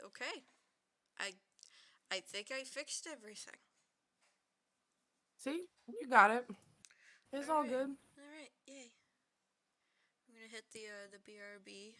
Okay. I I think I fixed everything. See, you got it. It's All all right. good. All right. Yay. I'm gonna hit the BRB.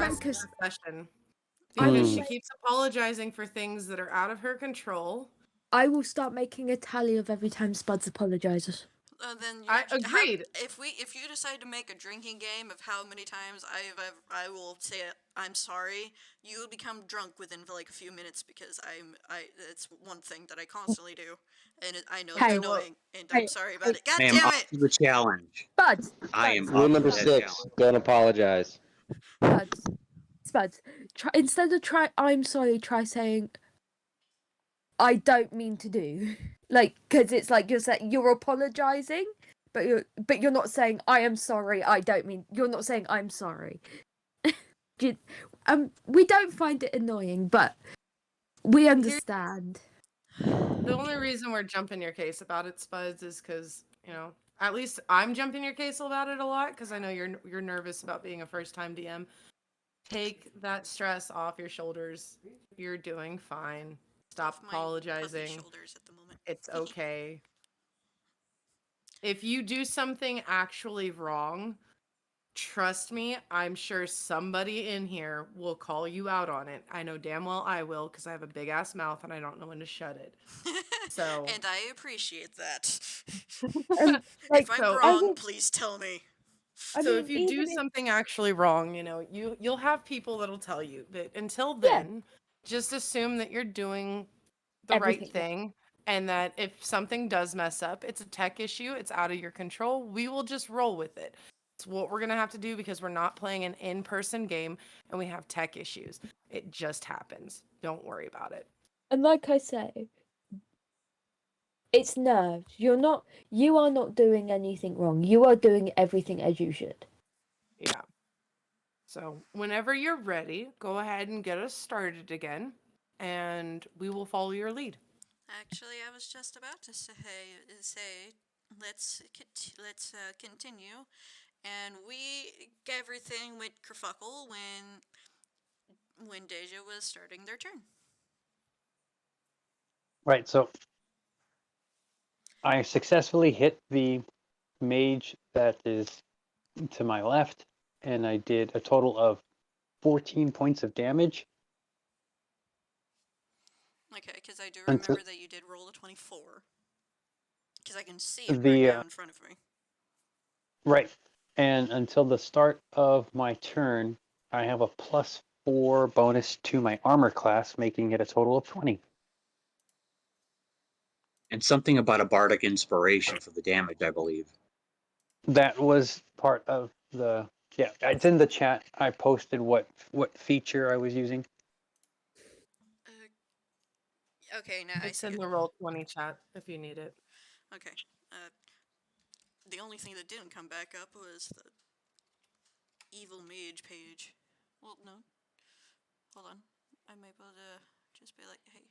request because confession. I Because will she make- keeps apologizing for things that are out of her control. I will start making a tally of every time Spuds apologizes. Then you I agreed. if you decide to make a drinking game of how many times I will say I'm sorry, you will become drunk within like a few minutes because it's one thing that I constantly do, and I know Hey, it's annoying, and hey, I'm sorry about it. God I am damn up it! to the challenge. Spuds, I am Spuds, up Rule to number that 6, challenge. don't apologize. Spuds. Instead of I'm sorry, try saying I don't mean to do. Like, because it's like you're apologizing, but you're not saying I am sorry. I don't mean. You're not saying I'm sorry. We don't find it annoying, but we understand. The only reason we're jumping your case about it, Spuds, is because, at least I'm jumping your case about it a lot because I know you're nervous about being a first-time DM. Take that stress off your shoulders. You're doing fine. Stop Off my puffy apologizing. shoulders at the moment. It's okay. If you do something actually wrong, trust me, I'm sure somebody in here will call you out on it. I know damn well I will because I have a big ass mouth and I don't know when to shut it. So, And I appreciate that. Like, If I'm so- wrong, please tell me. so if you do something actually wrong, you'll have people that'll tell you. But until then, just assume that you're doing the Everything right thing, and that if something does mess up, it's a tech issue, it's out of your control. We will just roll with it. It's what we're gonna have to do because we're not playing an in-person game and we have tech issues. It just happens. Don't worry about it. And like I say, it's nerves. You are not doing anything wrong. You are doing everything as you should. Yeah. So whenever you're ready, go ahead and get us started again, and we will follow your lead. Actually, I was just about to say let's continue, and everything went kerfuckle when Deja was starting their turn. Right, so I successfully hit the mage that is to my left, and I did a total of 14 points of damage. Okay, because I do Until- remember that you did roll a 24. Because I can see it right The, now in front of me. Right, and until the start of my turn, I have a +4 bonus to my armor class, making it a total of 20. And something about a bardic inspiration for the damage, I believe. That was part of the, yeah, it's in the chat. I posted what feature I was using. Okay, now I It's see in it. the Roll20 chat if you need it. Okay. The only thing that didn't come back up was the evil mage page. Well, no. Hold on. I might be able to just be like, hey.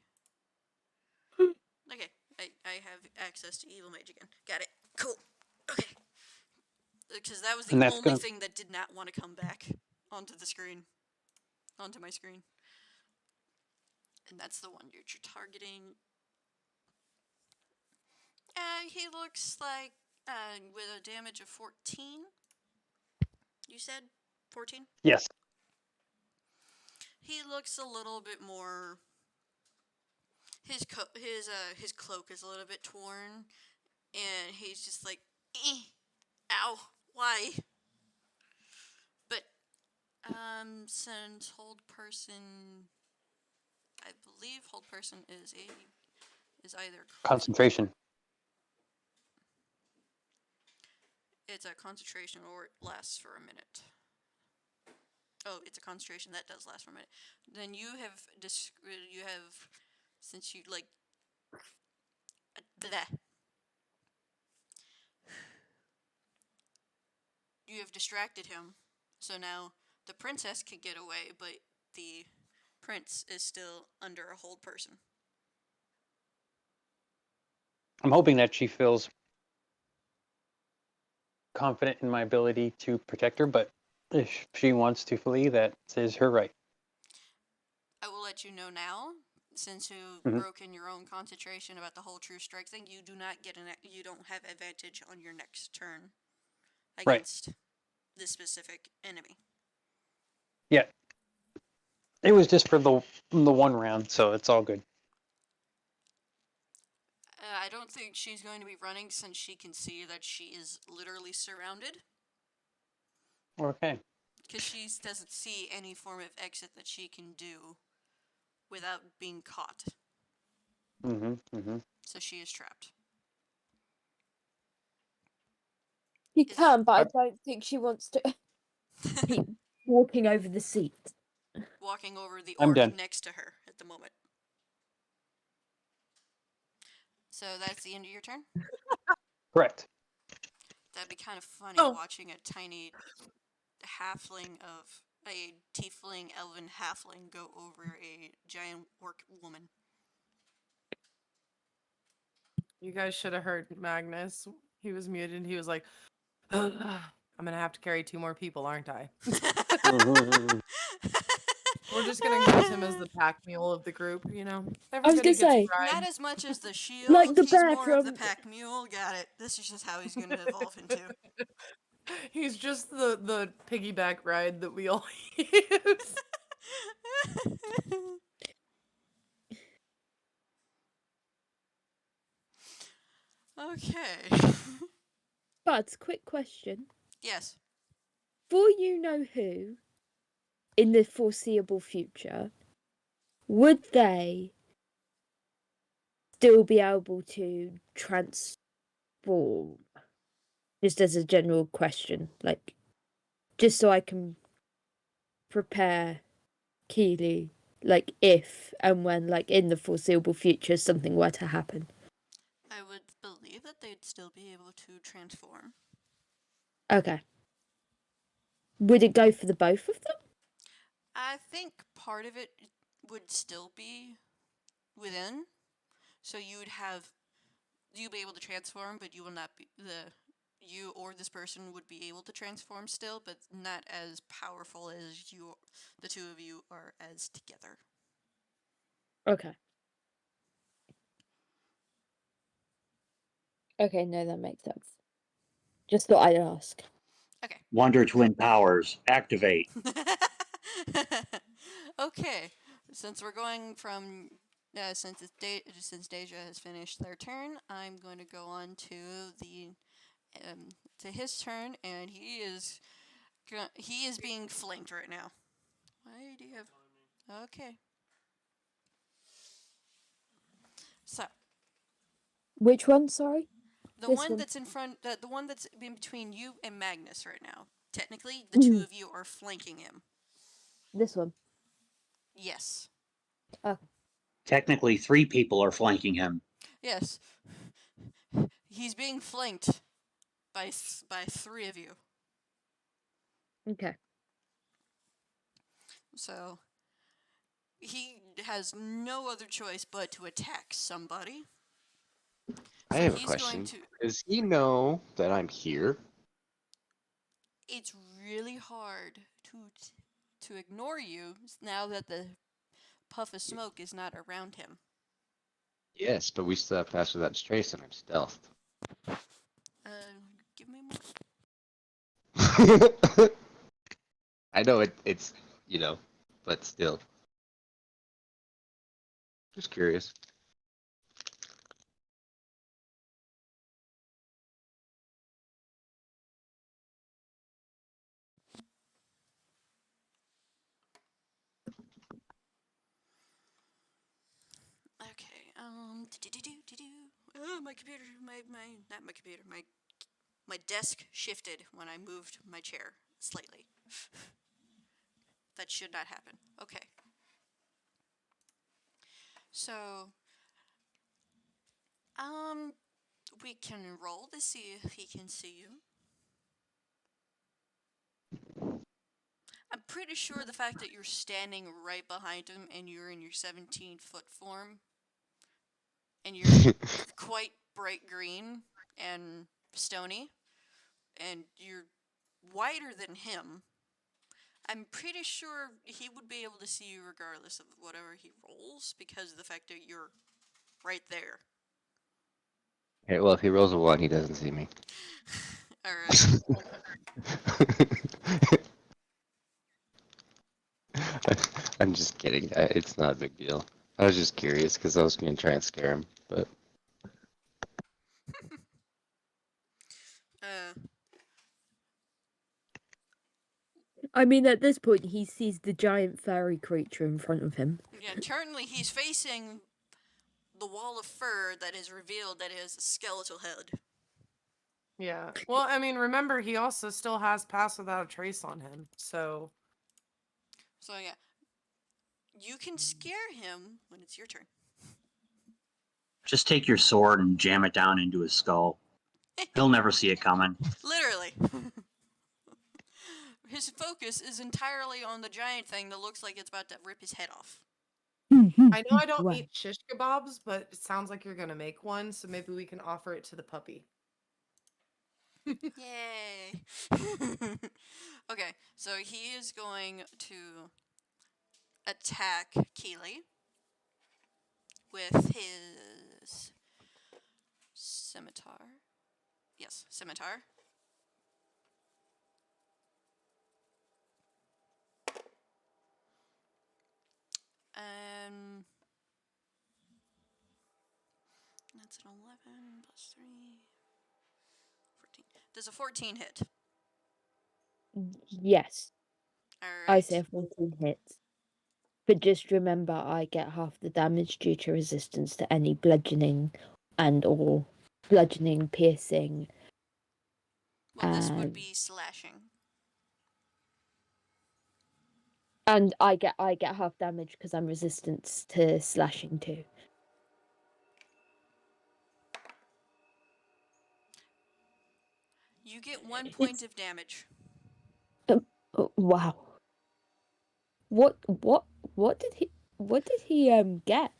Okay, I have access to evil mage again. Got it. Cool. Okay. Because that was the And that's only gonna- thing that did not want to come back onto the screen. Onto my screen. And that's the one you're targeting. He looks like, with a damage of 14. You said 14? Yes. He looks a little bit more. His cloak is a little bit torn, and he's just like, ow, why? But since hold person, I believe hold person is either Concentration. it's a concentration or it lasts for a minute. Oh, it's a concentration that does last for a minute. Then you have since you like bleh. You have distracted him, so now the princess can get away, but the prince is still under a hold person. I'm hoping that she feels confident in my ability to protect her, but if she wants to flee, that is her right. I will let you know now, since you've Mhm. broken your own concentration about the whole true strike thing. You do not get you don't have advantage on your next turn against this specific enemy. Yeah, It was just for the one round, so it's all good. I don't think she's going to be running since she can see that she is literally surrounded. Okay. Because she doesn't see any form of exit that she can do without being caught. Mm-hmm. So she is trapped. She Is- can, but I don't think she wants to keep walking over the seat. Walking over the I'm orc done. next to her at the moment. So that's the end of your turn? Correct. That'd be kind of funny Oh. watching a tiny halfling of a tiefling elven halfling go over a giant orc woman. You guys should have heard Magnus. He was muted. He was like, I'm gonna have to carry 2 more people, aren't I? Mhm. We're just gonna use him as the pack mule of the group, you know. I was Everybody gonna say, gets a ride. Not as much as the shield. Like the He's bear more of the from- pack mule. Got it. This is just how he's going to evolve into. He's just the piggyback ride that we all use. Okay. but quick question: Yes. for you know who, in the foreseeable future, would they still be able to transform? Just as a general question, like, just so I can prepare Keely, like, if and when, like, in the foreseeable future, something were to happen. I would believe that they'd still be able to transform. Okay. Would it go for the both of them? I think part of it would still be within. So you'd be able to transform, but you will not be you or this person would be able to transform still, but not as powerful as the two of you are as together. Okay. Okay, no, that makes sense. Just thought I'd ask. Okay. Wonder Twin powers activate. Okay. Since we're going from since Deja has finished their turn, I'm going to go on to to his turn, and he is being flanked right now. Why do you have? Okay. So Which one, sorry? the This one one. that's in front, the one that's in between you and Magnus right now. Technically, the two of you are flanking him. This one. Yes. Technically, 3 people are flanking him. Yes. He's being flanked by 3 of you. Okay. So he has no other choice but to attack somebody. I So have a he's question. going to. Does he know that I'm here? It's really hard to ignore you now that the puff of smoke is not around him. Yes, but we still have Pass Without Trace and I'm stealthed. Give me more. I know it's, but still. Just curious. Okay. Oh, my computer. Not my computer. My desk shifted when I moved my chair slightly. That should not happen. Okay. So, we can roll to see if he can see you. I'm pretty sure the fact that you're standing right behind him and you're in your 17-foot form and you're quite bright green and stony and you're wider than him, I'm pretty sure he would be able to see you regardless of whatever he rolls because of the fact that you're right there. Okay, well, if he rolls a 1, he doesn't see me. Alright. I'm just kidding. It's not a big deal. I was just curious because I was going to try and scare him, but Uh, I mean, at this point, he sees the giant furry creature in front of him. yeah, currently he's facing the wall of fur that is revealed that it has a skeletal head. Yeah. Well, I mean, remember, he also still has Pass Without a Trace on him. So, So yeah, you can scare him when it's your turn. Just take your sword and jam it down into his skull. He'll never see it coming. Literally. His focus is entirely on the giant thing that looks like it's about to rip his head off. I know I don't Wow. eat shish kebabs, but it sounds like you're going to make one. So maybe we can offer it to the puppy. Yay. Okay, so he is going to attack Keely with his scimitar. Yes, scimitar. That's an 11 plus 3. 14. Does a 14 hit? Yes, I Alright. say 14 hits. But just remember, I get half the damage due to resistance to any bludgeoning and/or bludgeoning, piercing. Well, this would be slashing. And I get half damage because I'm resistant to slashing too. You get 1 point of damage. Oh, wow. What did he get?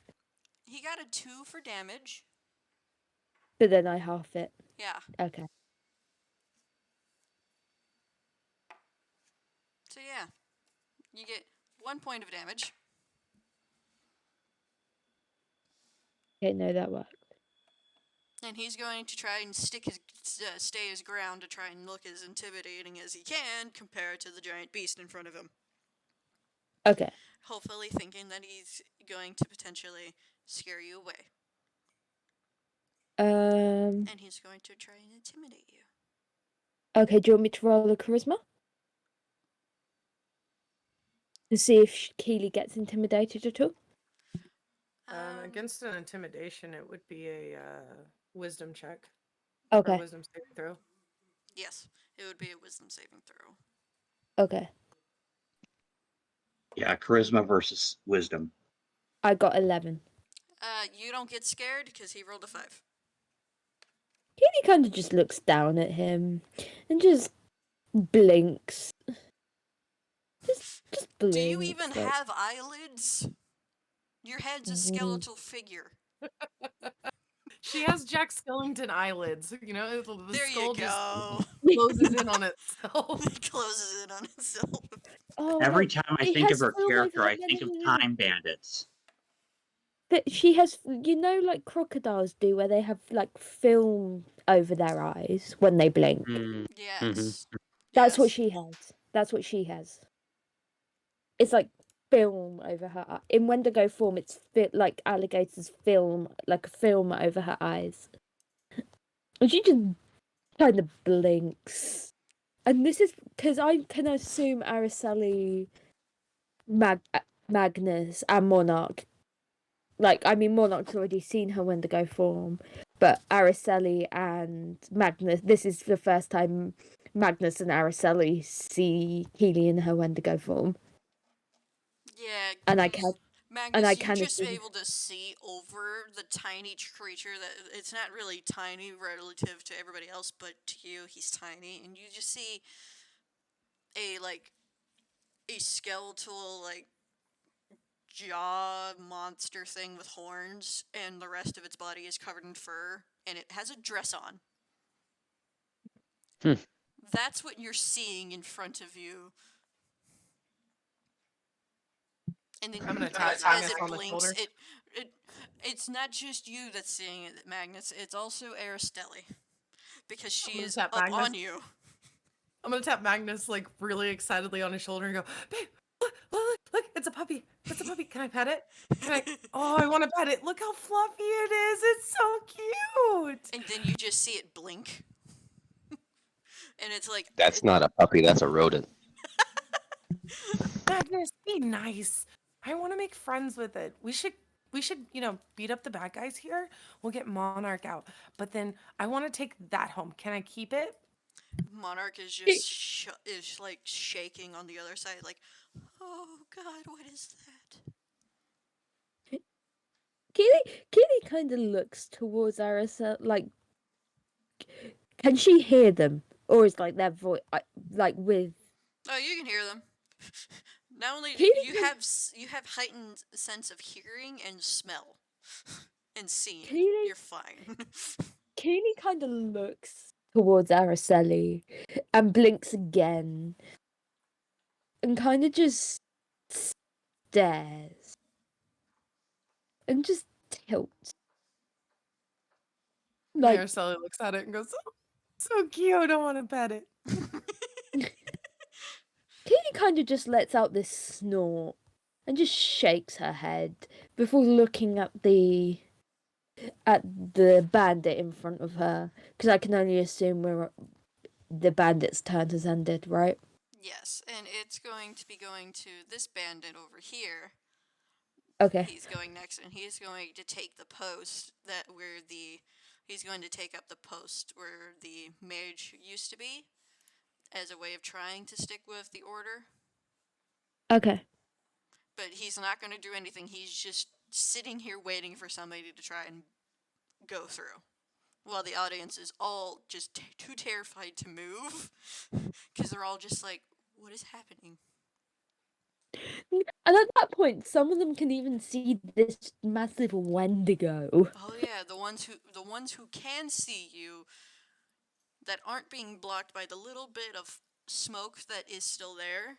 He got a 2 for damage. But then I half it. Yeah. Okay. So yeah. You get 1 point of damage. Okay, no, that worked. And he's going to try and stay his ground to try and look as intimidating as he can compared to the giant beast in front of him. Okay. Hopefully thinking that he's going to potentially scare you away. And he's going to try and intimidate you. Okay, do you want me to roll a charisma? To see if Keely gets intimidated at all? Against an intimidation, it would be a wisdom check. Okay. Or wisdom saving throw. Yes, it would be a wisdom saving throw. Okay. Yeah, charisma versus wisdom. I got 11. You don't get scared because he rolled a 5. Keely kind of just looks down at him and just blinks. Just blinks. Do you even like- have eyelids? Your head's a skeletal figure. She has Jack Skellington eyelids. You know, the There skull you go. just closes in on itself. It closes in on itself. Oh, Every no, time I she think has of her film character, over I her- think of no. Time Bandits. But she has, you know, like crocodiles do, where they have like film over their eyes when they blink. Mm, Yes. That's what Yes. she has. That's what she has. It's like film over her eye. In Wendigo form, it's like alligators film, like a film over her eyes. And she just kind of blinks. And this is because I can assume Araceli, Magnus, and Monarch. Like, I mean, Monarch's already seen her Wendigo form, but Araceli and Magnus, this is the first time Magnus and Araceli see Keely in her Wendigo form. Yeah. And I 'cause can Magnus, I you can just assume- able to see over the tiny creature that it's not really tiny relative to everybody else, but to you, he's tiny, and you just see a skeletal jaw monster thing with horns, and the rest of its body is covered in fur, and it has a dress on. That's what you're seeing in front of you. And then I'm gonna as tap it Magnus on the blinks, shoulder. it's not just you that's seeing it, Magnus. It's also Aristelle, because she gonna is tap up Magnus. on you. I'm gonna tap Magnus like really excitedly on his shoulder and go, "Babe, look, It's a puppy. It's a puppy. Can I pet it? Can I? Oh, I want to pet it. Look how fluffy it is. It's so cute. And then you just see it blink. And it's like, That's not a puppy. That's a rodent. Magnus, be nice. I want to make friends with it. We should, beat up the bad guys here. We'll get Monarch out. But then I want to take that home. Can I keep it? Monarch is just is like shaking on the other side, like, oh God, what is that? Keely kind of looks towards Arisa, like, can she hear them, or is like their voice, like with? Oh, you can hear them. Not only do Keely you can- you have heightened sense of hearing and smell and seeing. Keely- You're fine. Keely kind of looks towards Araceli and blinks again, and kind of just stares and just tilts. Like, Araceli looks at it and goes, oh, so cute. I want to pet it. Keely kind of just lets out this snort and just shakes her head before looking at the bandit in front of her, because I can only assume the bandit's turn has ended, right? Yes, and it's going to be going to this bandit over here. Okay. He's going next, and he's going to take the post he's going to take up the post where the mage used to be, as a way of trying to stick with the order. Okay. But he's not going to do anything. He's just sitting here waiting for somebody to try and go through, while the audience is all just too terrified to move, because they're all just like, what is happening? And at that point, some of them can even see this massive Wendigo. Oh yeah, the ones who can see you, that aren't being blocked by the little bit of smoke that is still there,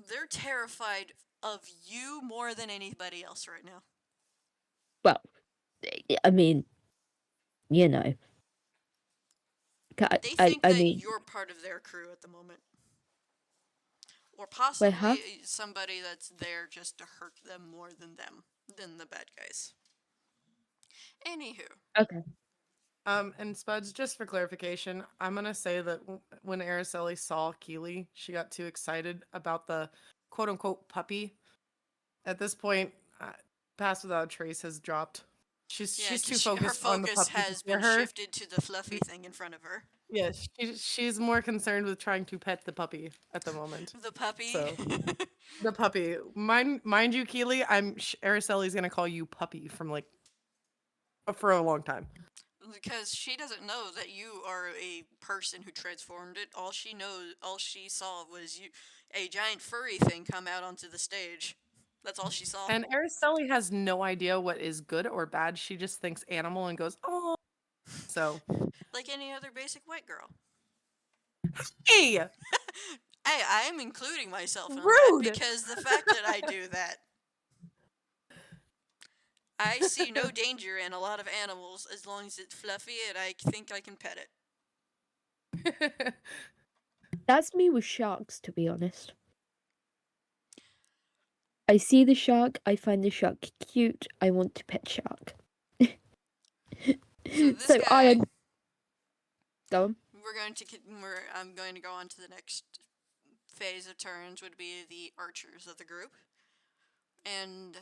they're terrified of you more than anybody else right now. Well, I mean, you know. They think I that mean, you're part of their crew at the moment. Or possibly huh? somebody that's there just to hurt them more than the bad guys. Anywho. Okay. And Spuds, just for clarification, I'm gonna say that when Araceli saw Keely, she got too excited about the quote unquote puppy. At this point, Pass Without a Trace has dropped. She's too focused on the her focus puppy. has to been her. shifted to the fluffy thing in front of her. Yes, she's more concerned with trying to pet the puppy at the moment. The puppy. So, the puppy. Mind you, Keely, Araceli's gonna call you puppy for a long time. Because she doesn't know that you are a person who transformed it. All she saw was a giant furry thing come out onto the stage. That's all she saw. And Araceli has no idea what is good or bad. She just thinks animal and goes, oh. So, like any other basic white girl. hey, Hey, I am including myself in rude. that because the fact that I do that. I see no danger in a lot of animals as long as it's fluffy and I think I can pet it. That's me with sharks, to be honest. I see the shark, I find the shark cute, I want to pet shark. So this guy, Go on. I'm going to go on to the next phase of turns, would be the archers of the group. And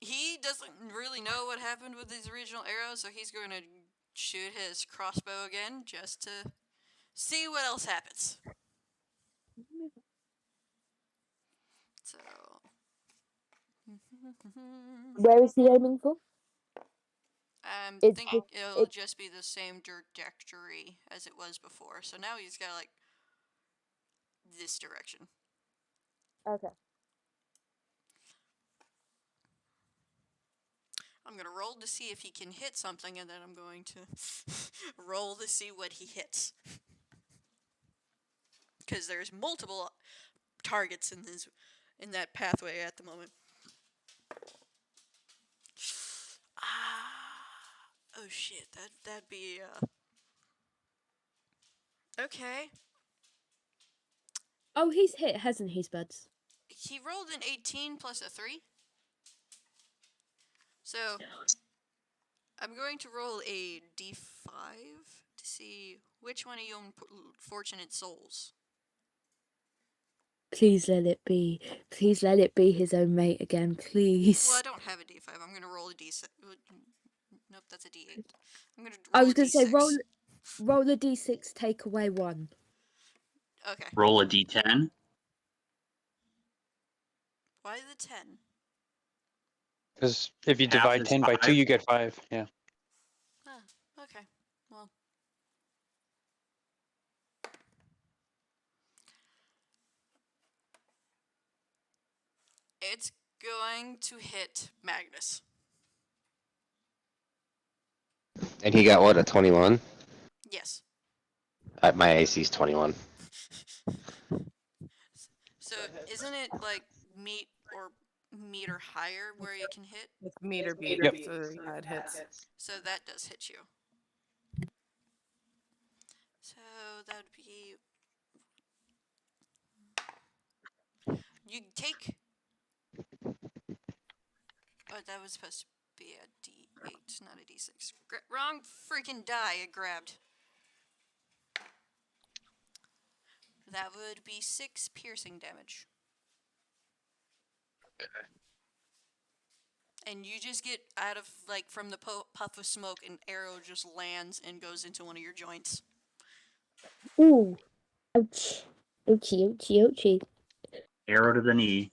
he doesn't really know what happened with these original arrows, so he's going to shoot his crossbow again just to see what else happens. So, Where is he aiming for? I It's think just- it'll just be the same trajectory as it was before. So now he's got like this direction. Okay. I'm going to roll to see if he can hit something, and then I'm going to roll to see what he hits. Because there's multiple targets in that pathway at the moment. Oh shit, that'd be okay. Oh, he's hit, hasn't he, Spuds? he rolled an 18 plus a 3. So I'm going to roll a d5 to see which one of you unfortunate souls. Please let it be. Please let it be his own mate again, please. Well, I don't have a d5. I'm going to roll a d6. Nope, that's a d8. I'm going to I roll was a gonna say d6. roll a d6, take away 1. Okay. Roll a d10. Why the 10? Because if you Half divide is 10 by 2, 5. you get 5. Yeah. Ah, okay. Well. It's going to hit Magnus. And he got what, a 21? Yes. My AC's 21. So isn't it like meat or higher where you can hit? It's meter beat, Yep. so yeah, it hits. So that does hit you. So that would be. You take. Oh, that was supposed to be a d8, not a d6. Wrong freaking die I grabbed. That would be 6 piercing damage. And you just get out of, like, from the puff of smoke, an arrow just lands and goes into one of your joints. Ooh. Ouch. Ouchie, ouchie, ouchie. Arrow to the knee.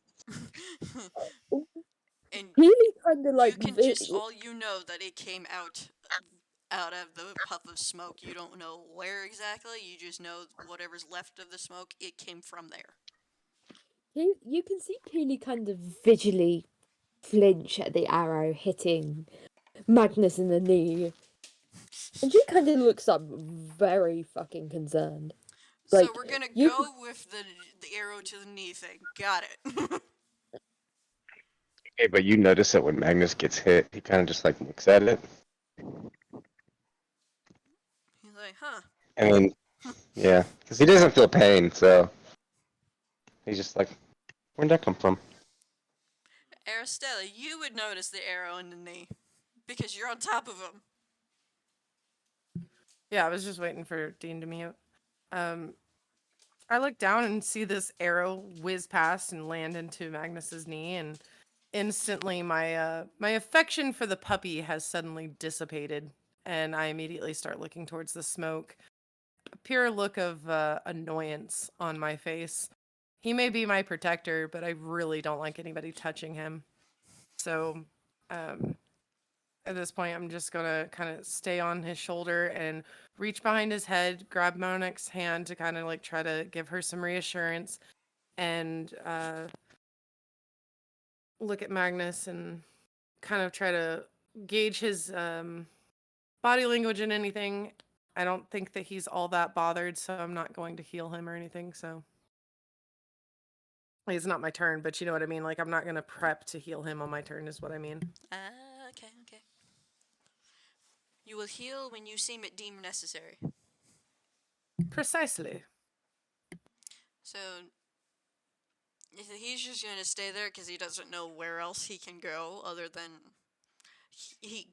And Really kind of you like can just, all you know that it came out of the puff of smoke. You don't know where exactly, you just know whatever's left of the smoke, it came from there. you can see Cooley kind of visually flinch at the arrow hitting Magnus in the knee. And she kind of looks up very fucking concerned. So Like, we're gonna you- go with the arrow to the knee thing. Got it. Okay, but you notice that when Magnus gets hit, he kind of just like looks at it. He's like, huh. And then, yeah, because he doesn't feel pain, so he's just like, where'd that come from? Aristella, you would notice the arrow in the knee. Because you're on top of him. Yeah, I was just waiting for Dean to mute. I look down and see this arrow whiz past and land into Magnus's knee, and instantly my my affection for the puppy has suddenly dissipated, and I immediately start looking towards the smoke. A pure look of annoyance on my face. He may be my protector, but I really don't like anybody touching him. So, at this point, I'm just gonna kind of stay on his shoulder and reach behind his head, grab Monix's hand to kind of like try to give her some reassurance, and look at Magnus and kind of try to gauge his body language and anything. I don't think that he's all that bothered, so I'm not going to heal him or anything. So it's not my turn, but you know what I mean. Like, I'm not gonna prep to heal him on my turn, is what I mean. Okay. You will heal when you seem it deemed necessary. Precisely. So he's just gonna stay there because he doesn't know where else he can go other than he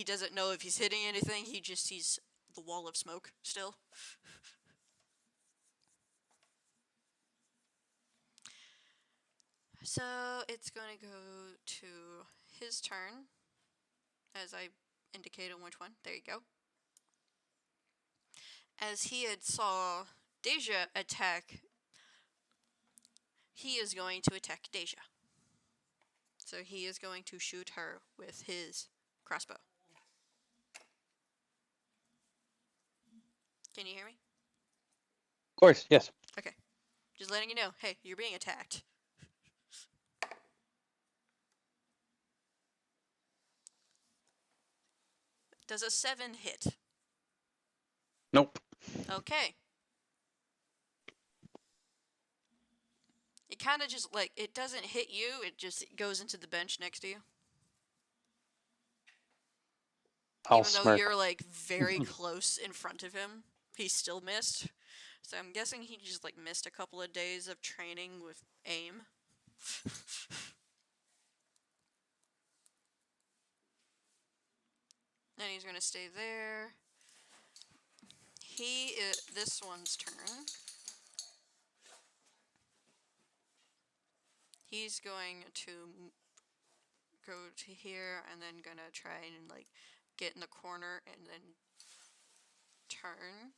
doesn't know if he's hitting anything. He just sees the wall of smoke still. So it's going to go to his turn, as I indicated which one. There you go. As he had saw Deja attack, he is going to attack Deja. So he is going to shoot her with his crossbow. Can you hear me? Of course, yes. Okay. Just letting you know, hey, you're being attacked. Does a 7 hit? Nope. Okay. It kind of just, like, it doesn't hit you, it just goes into the bench next to you. I'll Even though smirk. you're, like, very close in front of him, he still missed. So I'm guessing he just, like, missed a couple of days of training with aim. And he's gonna stay there. This one's turn. He's going to go to here and then gonna try and like get in the corner and then turn.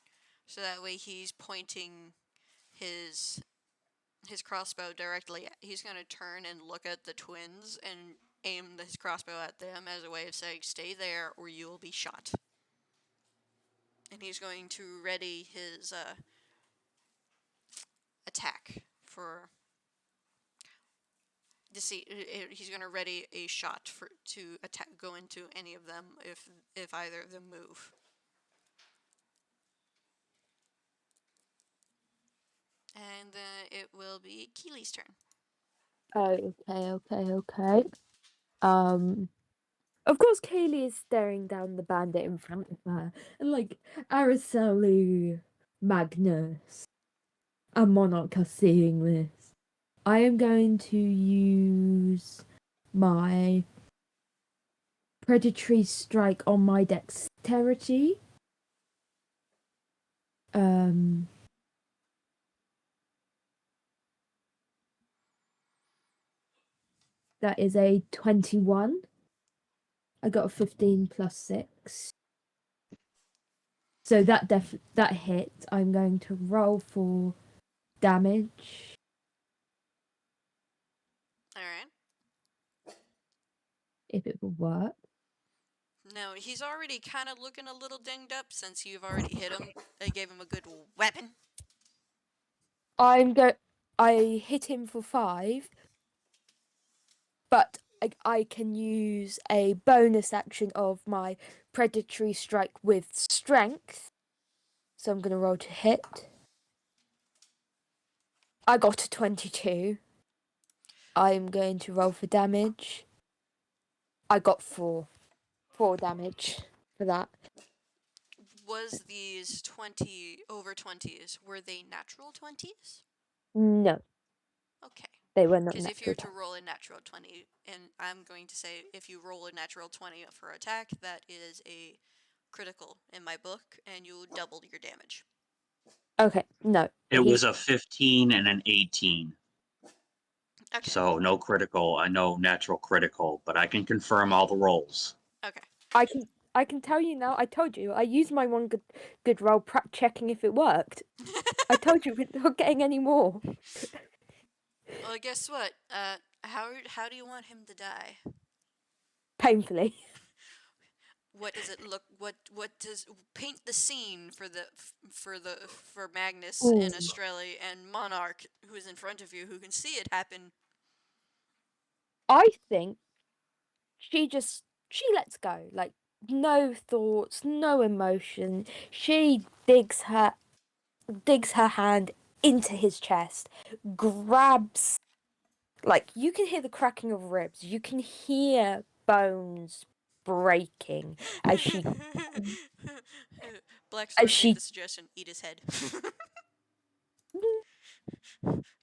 So that way he's pointing his crossbow directly. He's gonna turn and look at the twins and aim his crossbow at them as a way of saying, "Stay there, or you will be shot." And he's going to ready his attack for he's going to ready a shot to attack, go into any of them if either of them move. And then it will be Keely's turn. Okay. Of course, Kaylee is staring down the bandit in front of her, and like Araceli, Magnus, and Monarch are seeing this. I am going to use my predatory strike on my dexterity. That is a 21. I got a 15 plus 6. So that hit. I'm going to roll for damage. Alright. If it will work. No, he's already kind of looking a little dinged up since you've already hit him. I gave him a good weapon. I hit him for 5, but I can use a bonus action of my predatory strike with strength. So I'm going to roll to hit. I got a 22. I'm going to roll for damage. I got 4 damage for that. Was these over 20s, were they natural 20s? No, Okay. they were not Because if you're natural. to roll a natural 20, and I'm going to say if you roll a natural 20 for attack, that is a critical in my book, and you doubled your damage. Okay, no. It was a 15 and an 18. Okay. So no critical, no natural critical, but I can confirm all the rolls. Okay. I can tell you now. I told you. I used my one good roll checking if it worked. I told you we're not getting any more. Well, guess what? How do you want him to die? Painfully. What does it look? What does paint the scene for Magnus Ooh. and Australia and Monarch, who is in front of you, who can see it happen? I think she lets go. Like, no thoughts, no emotion. She digs her hand into his chest, grabs, like, you can hear the cracking of ribs, you can hear bones breaking as she Blackstar she- gave the suggestion: eat his head.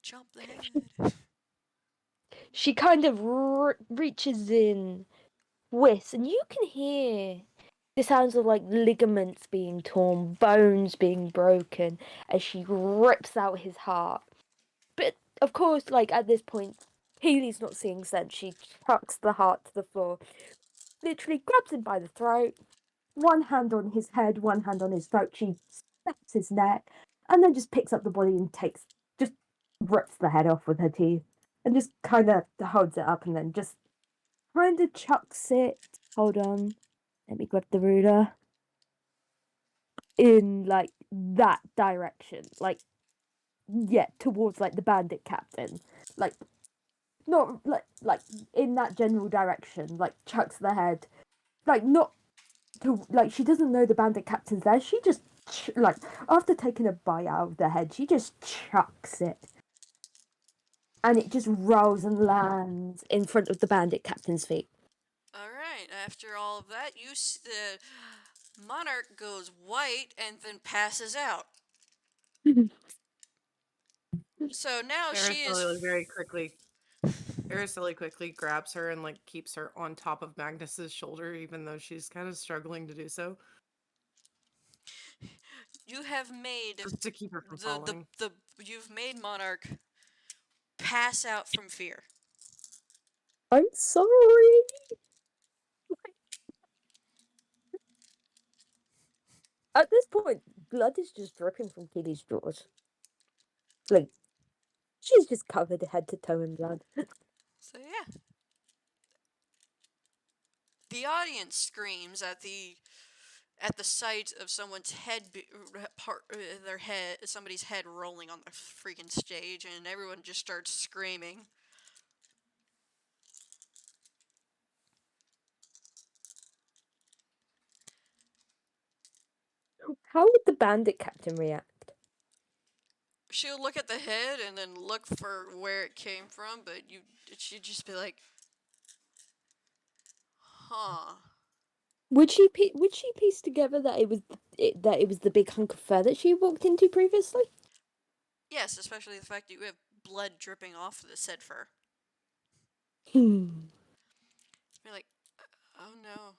Chomp the head. she kind of reaches in, twists, and you can hear the sounds of like ligaments being torn, bones being broken as she rips out his heart. But of course, like at this point, Healy's not seeing sense. She chucks the heart to the floor, literally grabs him by the throat, one hand on his head, one hand on his throat. She snaps his neck, and then just picks up the body and just rips the head off with her teeth, and just kind of holds it up, and then just kind of chucks it. Hold on, let me grab the ruler. In like that direction, like towards like the bandit captain, like not like in that general direction, like chucks the head, like not to like she doesn't know the bandit captain's there. She just like after taking a bite out of the head, she just chucks it, and it just rolls and lands in front of the bandit captain's feet. All right. After all of that, the Monarch goes white and then passes out. So now she is Araceli very quickly Araceli quickly grabs her and like keeps her on top of Magnus's shoulder, even though she's kind of struggling to do so, You have made just to keep her from the falling. you've made Monarch pass out from fear. I'm sorry. At this point, blood is just dripping from Kitty's jaws. Like, she's just covered head to toe in blood. So yeah. The audience screams at the sight of someone's head their head somebody's head rolling on the freaking stage, and everyone just starts screaming. How would the bandit captain react? She'll look at the head and then look for where it came from, but she'd just be like, huh. Would she piece together that it was the big hunk of fur that she walked into previously? Yes, especially the fact that you have blood dripping off the said fur. Hmm. Be like, oh no.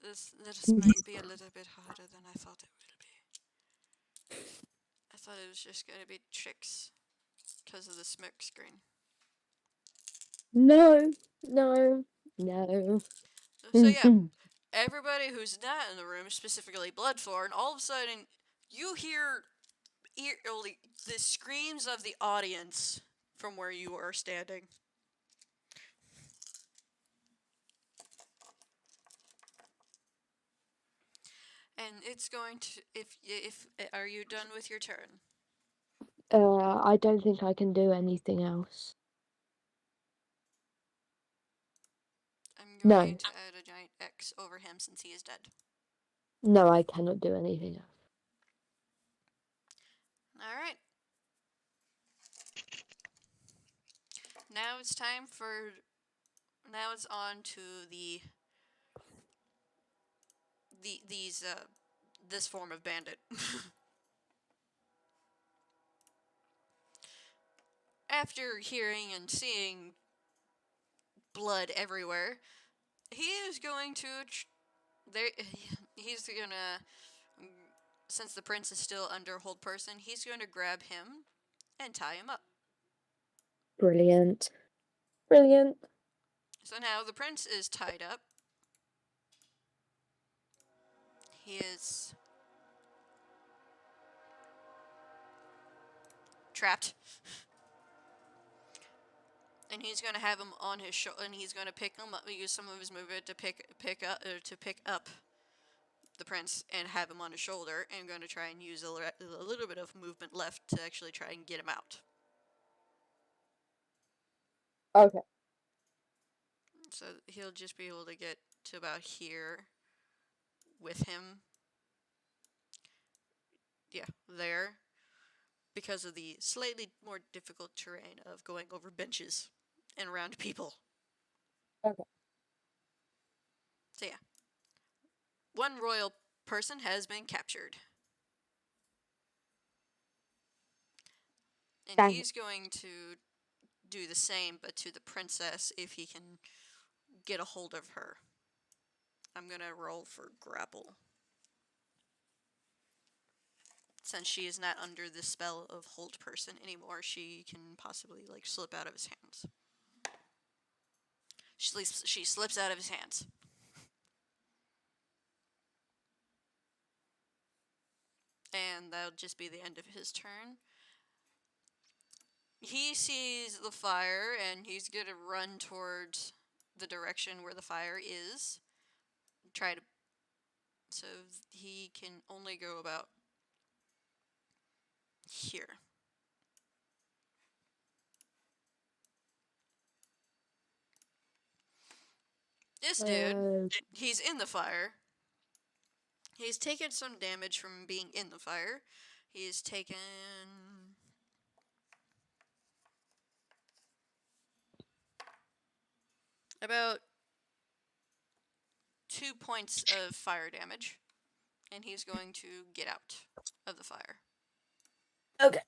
This might be a little bit harder than I thought it would be. I thought it was just gonna be tricks because of the smoke screen. No, no, no. So yeah, everybody who's not in the room, specifically Bloodthorn, all of a sudden you hear the screams of the audience from where you are standing. And it's going to if are you done with your turn? I don't think I can do anything else. I'm No. going to add a giant X over him since he is dead. No, I cannot do anything else. Alright. Now it's time for. Now it's on to this form of bandit. After hearing and seeing blood everywhere, he is going to he's gonna, since the prince is still under hold person, he's going to grab him and tie him up. Brilliant. Brilliant. So now the prince is tied up. He is trapped. And he's going to have him on his shoulder, and he's going to pick him up, use some of his movement to pick up the prince and have him on his shoulder, and going to try and use a little bit of movement left to actually try and get him out. Okay. So he'll just be able to get to about here with him. Yeah, there. Because of the slightly more difficult terrain of going over benches and around people. Okay. So yeah. One royal person has been captured. And Dang. he's going to do the same, but to the princess if he can get a hold of her. I'm gonna roll for grapple. Since she is not under the spell of hold person anymore, she can possibly like slip out of his hands. She slips out of his hands. And that'll just be the end of his turn. He sees the fire and he's gonna run towards the direction where the fire is. Try to. So he can only go about here. This dude, he's in the fire. He's taken some damage from being in the fire. He's taken about 2 points of fire damage. And he's going to get out of the fire. Okay.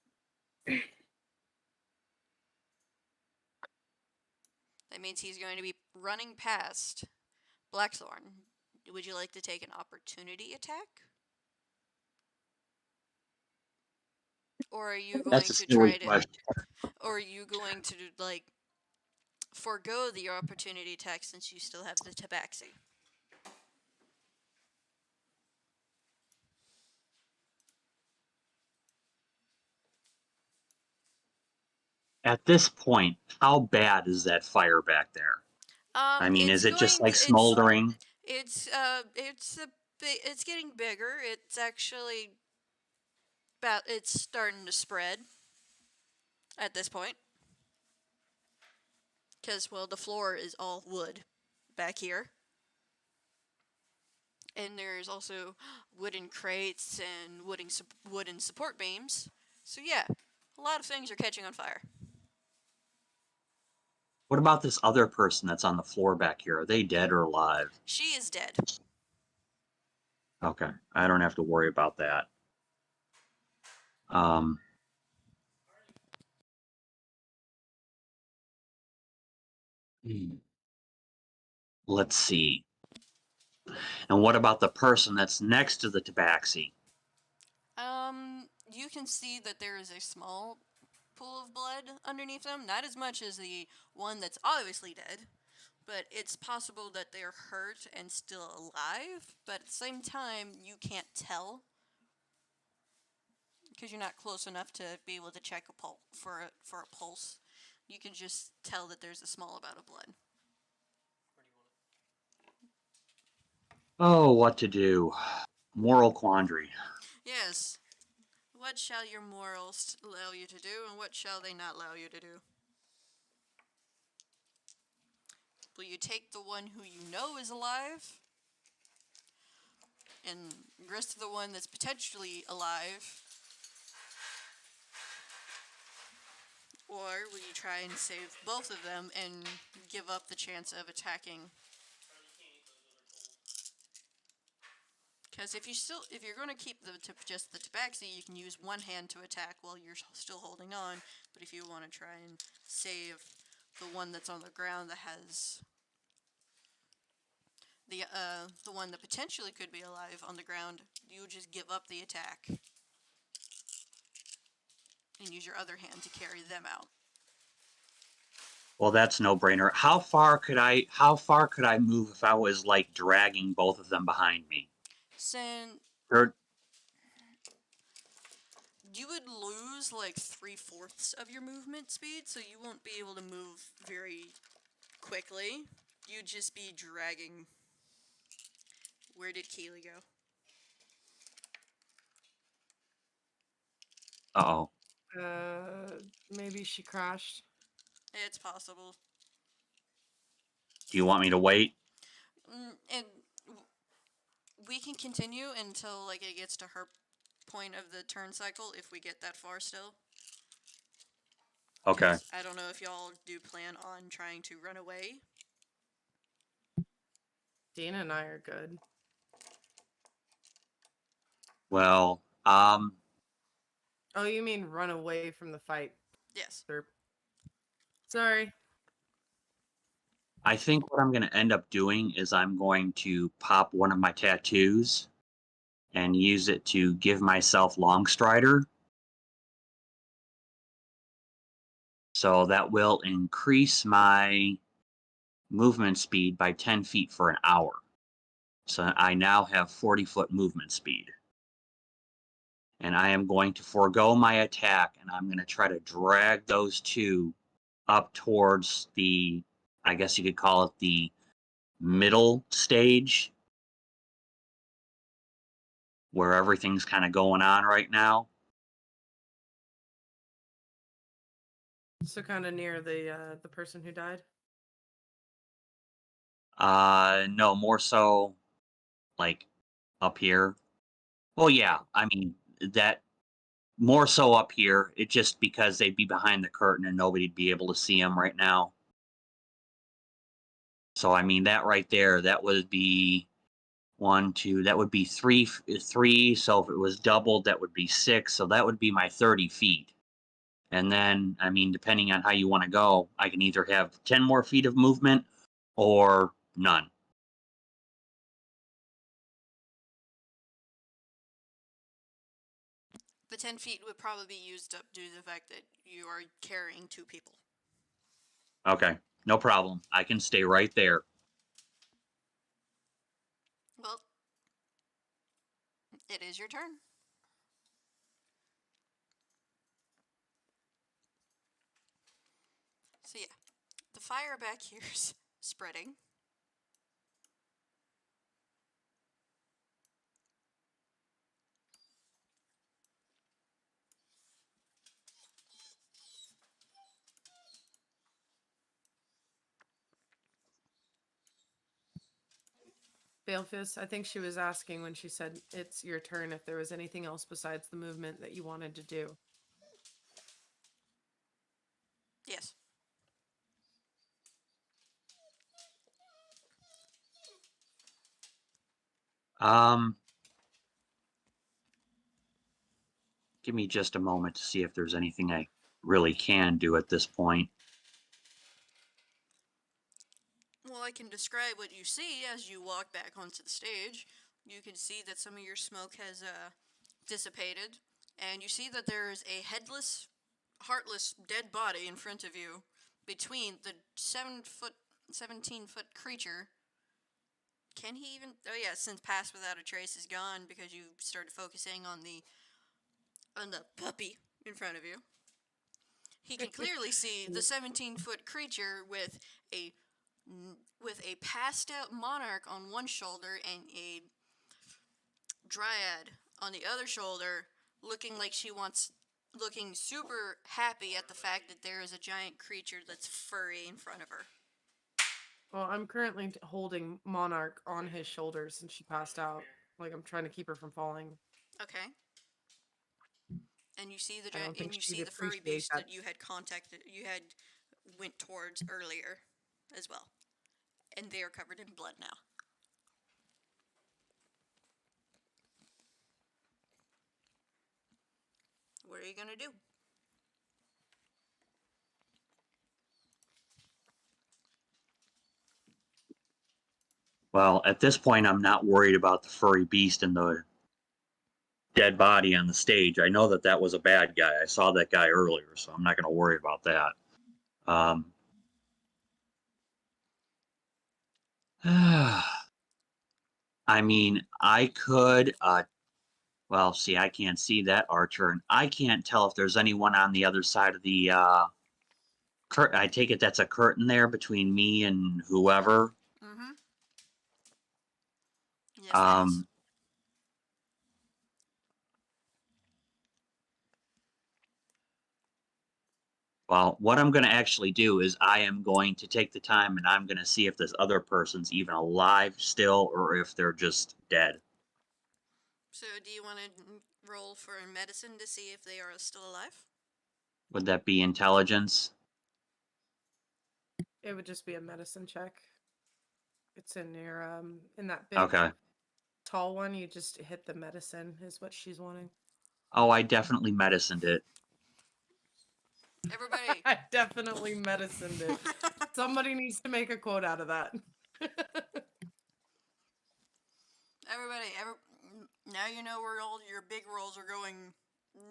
That means he's going to be running past Blackthorn. Would you like to take an opportunity attack? Or are you going That's a to silly try to, question. or are you going to, like, forego the opportunity attack since you still have the Tabaxi? At this point, how bad is that fire back there? I mean, It's is it just going. like smoldering? It's it's getting bigger. It's actually it's starting to spread at this point. Because, well, the floor is all wood back here. And there's also wooden crates and wooden support beams. So yeah, a lot of things are catching on fire. What about this other person that's on the floor back here? Are they dead or alive? She is dead. Okay, I don't have to worry about that. Let's see. And what about the person that's next to the Tabaxi? You can see that there is a small pool of blood underneath them. Not as much as the one that's obviously dead, but it's possible that they're hurt and still alive. But at the same time, you can't tell because you're not close enough to be able to check a pulse for a pulse. You can just tell that there's a small amount of blood. Oh, what to do? Moral quandary. Yes. What shall your morals allow you to do, and what shall they not allow you to do? Will you take the one who you know is alive, and risk the one that's potentially alive? Or will you try and save both of them and give up the chance of attacking? Because if you're going to keep just the Tabaxi, you can use one hand to attack while you're still holding on. But if you want to try and save the one that's on the ground that has the one that potentially could be alive on the ground, you just give up the attack and use your other hand to carry them out. Well, that's no brainer. How far could I move if I was like dragging both of them behind me? Or, You would lose like 3/4 of your movement speed, so you won't be able to move very quickly. You'd just be dragging. Where did Keely go? uh-oh. Maybe she crashed. It's possible. Do you want me to wait? And we can continue until like it gets to her point of the turn cycle if we get that far still. Okay. I don't know if y'all do plan on trying to run away. Dina and I are good. Well, Oh, you mean run away from the fight? Yes. Derp. Sorry. I think what I'm going to end up doing is I'm going to pop one of my tattoos and use it to give myself Longstrider. So that will increase my movement speed by 10 feet for an hour. So I now have 40-foot movement speed. And I am going to forego my attack, and I'm going to try to drag those two up towards the, I guess you could call it the middle stage, where everything's kind of going on right now. So kind of near the person who died. No, more so like up here. Well, yeah, I mean that more so up here. It just because they'd be behind the curtain and nobody'd be able to see them right now. So I mean that right there, that would be 1, 2. That would be three. So if it was doubled, that would be 6. So that would be my 30 feet. And then, I mean, depending on how you want to go, I can either have 10 more feet of movement or none. The 10 feet would probably be used up due to the fact that you are carrying 2 people. Okay, no problem. I can stay right there. Well, it is your turn. So yeah, the fire back here is spreading. Balefist, I think she was asking when she said it's your turn if there was anything else besides the movement that you wanted to do. Yes. Um, give me just a moment to see if there's anything I really can do at this point. Well, I can describe what you see as you walk back onto the stage. You can see that some of your smoke has dissipated, and you see that there is a headless, heartless, dead body in front of you between the 17-foot creature. Can he even? Oh yeah, since Pass Without a Trace is gone because you started focusing on the puppy in front of you. He can clearly see the 17-foot creature with a passed out monarch on one shoulder and a dryad on the other shoulder, looking super happy at the fact that there is a giant creature that's furry in front of her. Well, I'm currently holding Monarch on his shoulders since she passed out. Like, I'm trying to keep her from falling. Okay. And you see I don't think and you she'd see the furry appreciate beast that. that you had went towards earlier as well. And they are covered in blood now. What are you gonna do? Well, at this point, I'm not worried about the furry beast and the dead body on the stage. I know that that was a bad guy. I saw that guy earlier, so I'm not going to worry about that. I mean, I could. Well, see, I can't see that archer, and I can't tell if there's anyone on the other side of the curtain. I take it that's a curtain there between me and whoever. Mm-hmm. Yes, that is. Well, what I'm going to actually do is I am going to take the time and I'm going to see if this other person's even alive still or if they're just dead. So, do you want to roll for medicine to see if they are still alive? Would that be intelligence? It would just be a medicine check. It's in your in that big Okay. tall one. You just hit the medicine is what she's wanting. Oh, I definitely medicined it. Everybody. I definitely medicined it. Somebody needs to make a quote out of that. Everybody, now you know where all your big rolls are going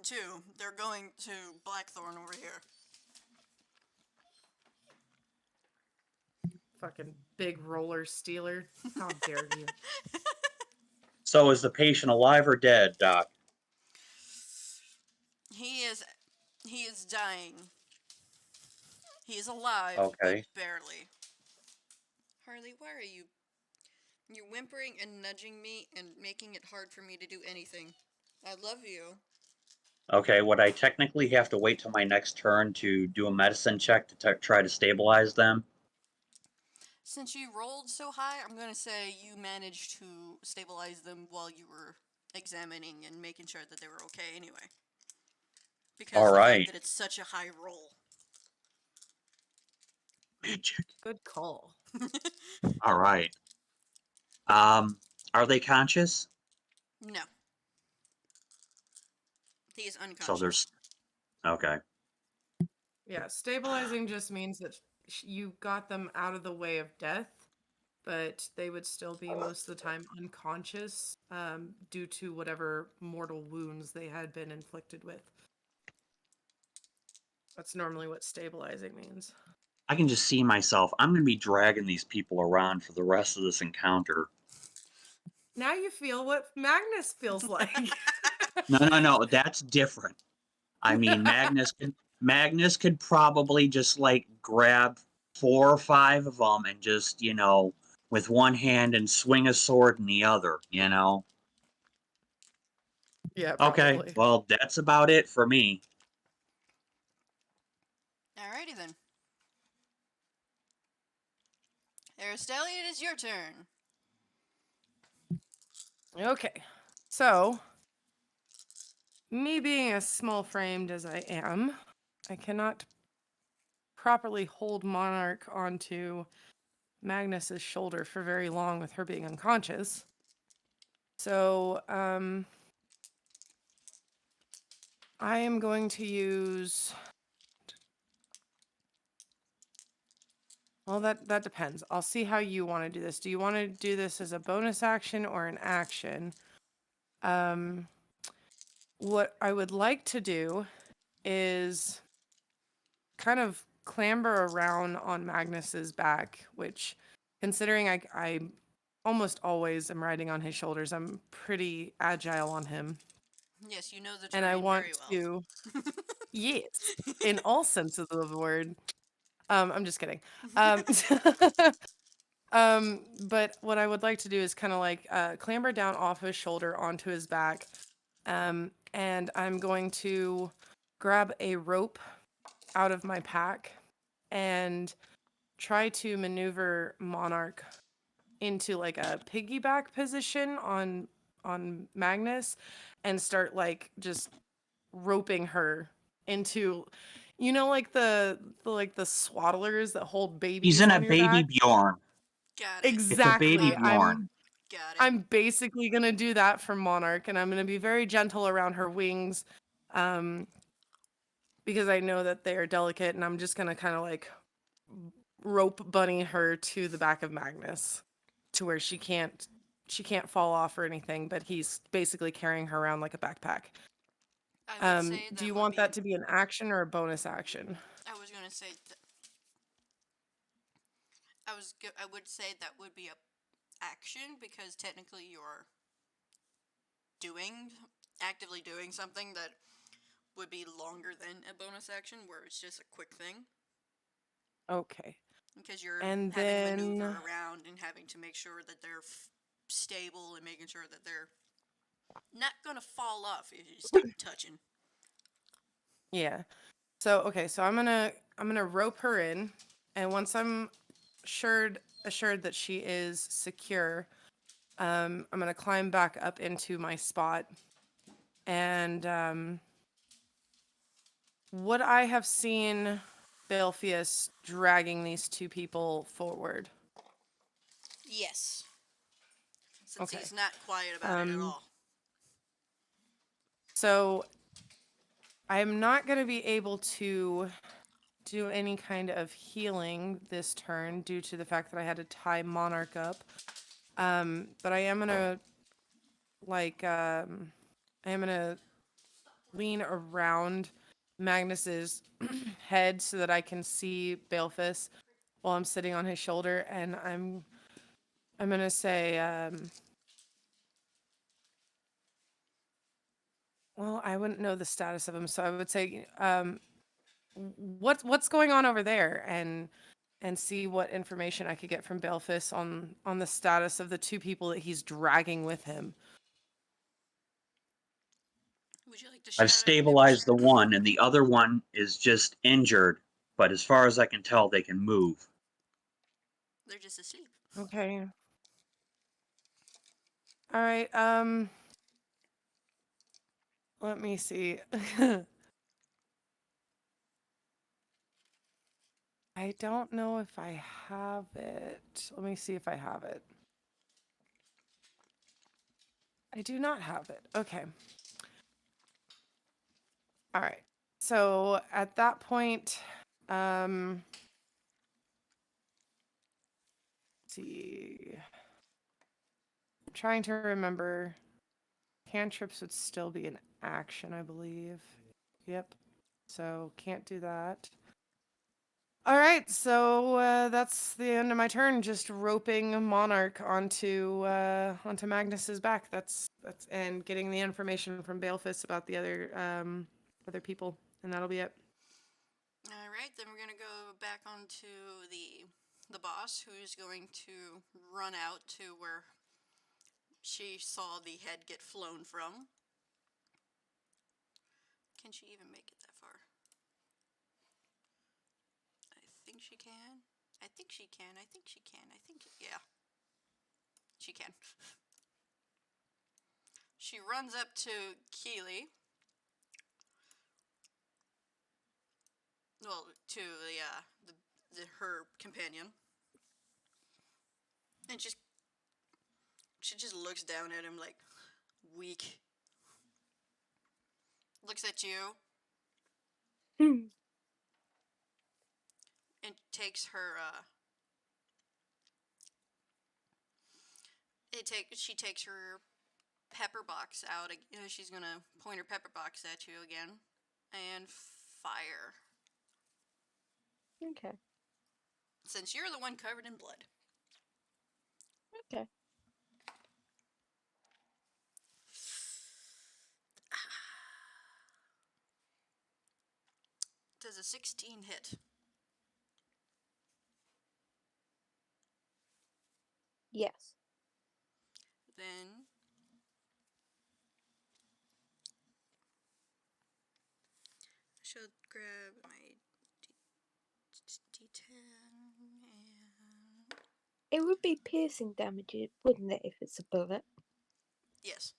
to. They're going to Blackthorn over here. Fucking big roller stealer. How dare you? So is the patient alive or dead, Doc? He is dying. He is alive, Okay. but barely. Harley, why are you? You're whimpering and nudging me and making it hard for me to do anything. I love you. Okay, would I technically have to wait till my next turn to do a medicine check to try to stabilize them? Since you rolled so high, I'm going to say you managed to stabilize them while you were examining and making sure that they were okay anyway. Because All of the right. fact that it's such a high roll. Magic. Good call. All right. Are they conscious? No. He is unconscious. So there's okay. Yeah, stabilizing just means that you got them out of the way of death, but they would still be most of the time unconscious due to whatever mortal wounds they had been inflicted with. That's normally what stabilizing means. I can just see myself. I'm going to be dragging these people around for the rest of this encounter. Now you feel what Magnus feels like. No. That's different. I mean, Magnus could probably just like grab 4 or 5 of them and just, with one hand and swing a sword in the other, Yeah, Okay, probably. well, that's about it for me. Alrighty then. Aristeli, it is your turn. Okay, so me being as small framed as I am, I cannot properly hold Monarch onto Magnus's shoulder for very long with her being unconscious. So, I am going to use. Well, that depends. I'll see how you want to do this. Do you want to do this as a bonus action or an action? What I would like to do is kind of clamber around on Magnus's back, which, considering I almost always am riding on his shoulders, I'm pretty agile on him. Yes, you know the And I terrain want very well. to, yes, in all senses of the word. I'm just kidding. But what I would like to do is kind of like clamber down off his shoulder onto his back. And I'm going to grab a rope out of my pack and try to maneuver Monarch into like a piggyback position on Magnus and start like just roping her into like the swaddlers that hold He's babies in a on your baby back. Bjorn. Got it. It's a baby Exactly. Bjorn. Got it. I'm basically going to do that for Monarch, and I'm going to be very gentle around her wings because I know that they are delicate, and I'm just going to kind of like rope bunny her to the back of Magnus to where she can't fall off or anything, but he's basically carrying her around like a backpack. I would say Do you would want be that to be an action or a bonus action? I was gonna say. I would say that would be a action because technically you're actively doing something that would be longer than a bonus action, where it's just a quick thing. Okay. Because you're And having to then maneuver around and having to make sure that they're stable and making sure that they're not gonna fall off if you stop touching. yeah. So I'm gonna rope her in, and once I'm assured that she is secure, I'm gonna climb back up into my spot, and would I have seen Belfius dragging these 2 people forward? Yes. Since Okay. he's not quiet about it at all. So I'm not gonna be able to do any kind of healing this turn due to the fact that I had to tie Monarch up. But I am gonna lean around Magnus's head so that I can see Balefus while I'm sitting on his shoulder, and I'm gonna say, well, I wouldn't know the status of him, so I would say, what's going on over there, and see what information I could get from Balefus on the status of the 2 people that he's dragging with him. Would you like to shout I've out stabilized the information? one, and the other one is just injured. But as far as I can tell, they can move. They're just asleep. Okay. All right. Let me see. I don't know if I have it. Let me see if I have it. I do not have it. Okay. All right. So at that point, Let's see. I'm trying to remember. Cantrips would still be an action, I believe. Yep. So can't do that. All right, so that's the end of my turn. Just roping Monarch onto Magnus's back. That's and getting the information from Balefist about the other people, and that'll be it. All right, then we're gonna go back onto the boss, who's going to run out to where she saw the head get flown from. Can she even make it that far? I think she can. I think she can. I think she can. I think, yeah. She can. She runs up to Keely. Well, to her companion. And she just looks down at him like, weak. Looks at you. And takes her, she takes her pepper box out. She's gonna point her pepper box at you again. And fire. Okay. Since you're the one covered in blood. Okay. Does a 16 hit? Yes. Then I should grab my D10 and It would be piercing damage, wouldn't it, if it's a bullet? yes.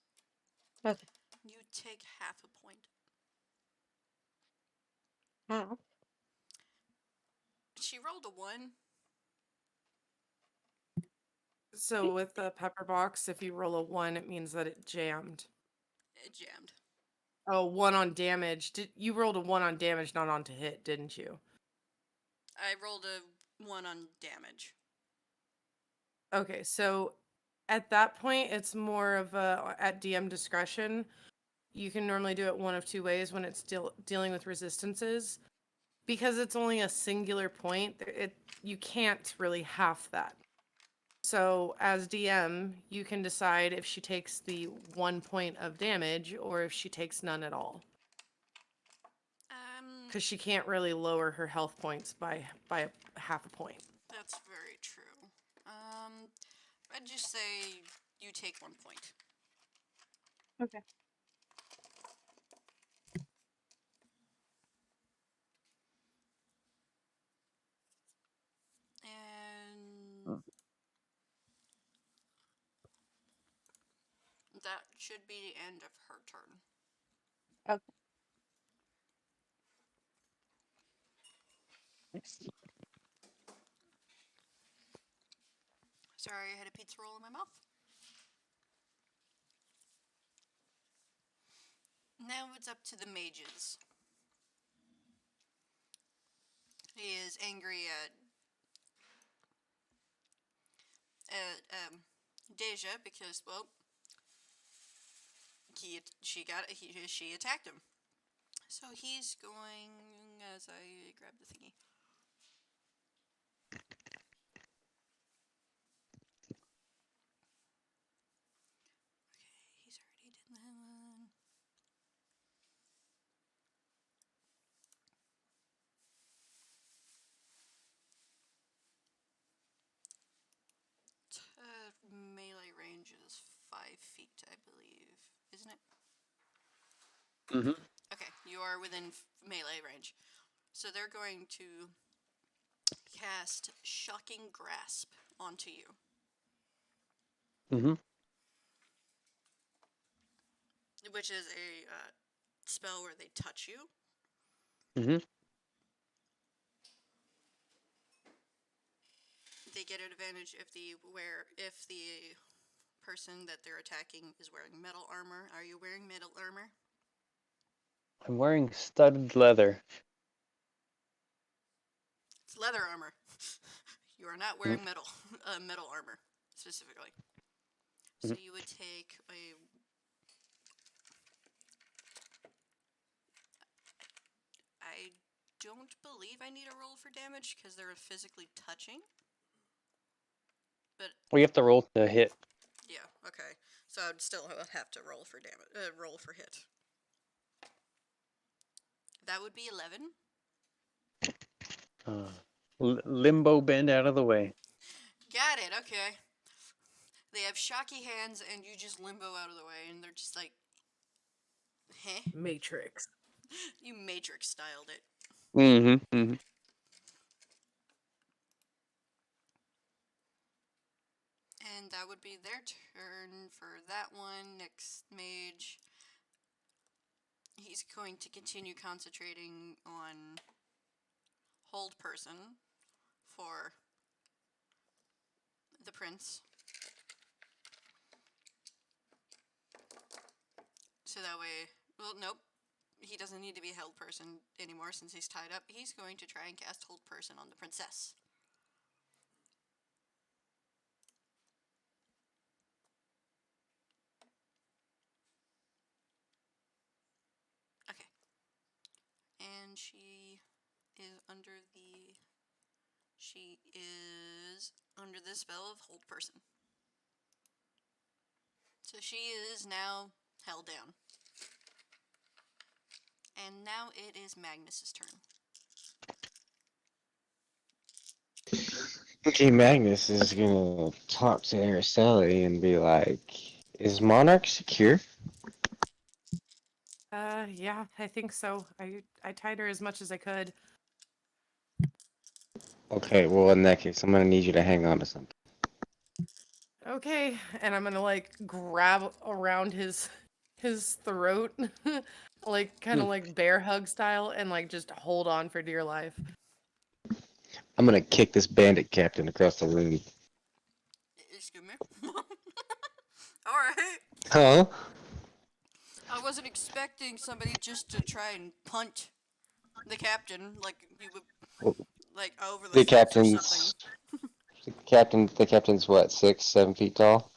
Okay. You take half a point. Half. She rolled a 1. So with the pepper box, if you roll a 1, it means that it jammed. It jammed. Oh, 1 on damage. You rolled a 1 on damage, not on to hit, didn't you? I rolled a 1 on damage. Okay, so at that point, it's more of a at DM discretion. You can normally do it one of two ways when it's dealing with resistances. Because it's only a singular point, you can't really half that. So as DM, you can decide if she takes the 1 point of damage or if she takes none at all. Because she can't really lower her health points by half a point. That's very true. I'd just say you take 1 point. Okay. And that should be the end of her turn. Okay. Sorry, I had a pizza roll in my mouth. Now it's up to the mages. He is angry at Deja because, well, she attacked him. So he's going, as I grab the thingy. Okay, he's already done that one. Melee range is 5 feet, I believe, isn't it? Mm-hmm. Okay, you are within melee range. So they're going to cast Shocking Grasp onto you. Mm-hmm. Which is a spell where they touch you. Mm-hmm. They get an advantage if the person that they're attacking is wearing metal armor. Are you wearing metal armor? I'm wearing studded leather. It's leather armor. You are not wearing metal metal armor specifically. So you would take a. I don't believe I need a roll for damage because they're physically touching. But We have to roll to hit. yeah, okay. So I'd still have to roll for damage. Roll for hit. That would be 11. Limbo bend out of the way. Got it. Okay. They have shocky hands, and you just limbo out of the way, and they're just like, "Heh." Matrix. You Matrix styled it. Mm-hmm. Mm-hmm. And that would be their turn for that one. Next mage. He's going to continue concentrating on hold person for the prince. So that way, well, nope. He doesn't need to be held person anymore since he's tied up. He's going to try and cast hold person on the princess. Okay. And she is under the spell of hold person. So she is now held down. And now it is Magnus's turn. Okay, Magnus is gonna talk to Araceli and be like, "Is Monarch secure?" Yeah, I think so. I tied her as much as I could. Okay, well in that case, I'm gonna need you to hang on to something. Okay, and I'm gonna like grab around his throat, like kind of like bear hug style, and like just hold on for dear life. I'm gonna kick this bandit captain across the room. Excuse me. Alright. Huh? I wasn't expecting somebody just to try and punt the captain like you would, like over the The fence or something. the captain's what, 6, 7 feet tall?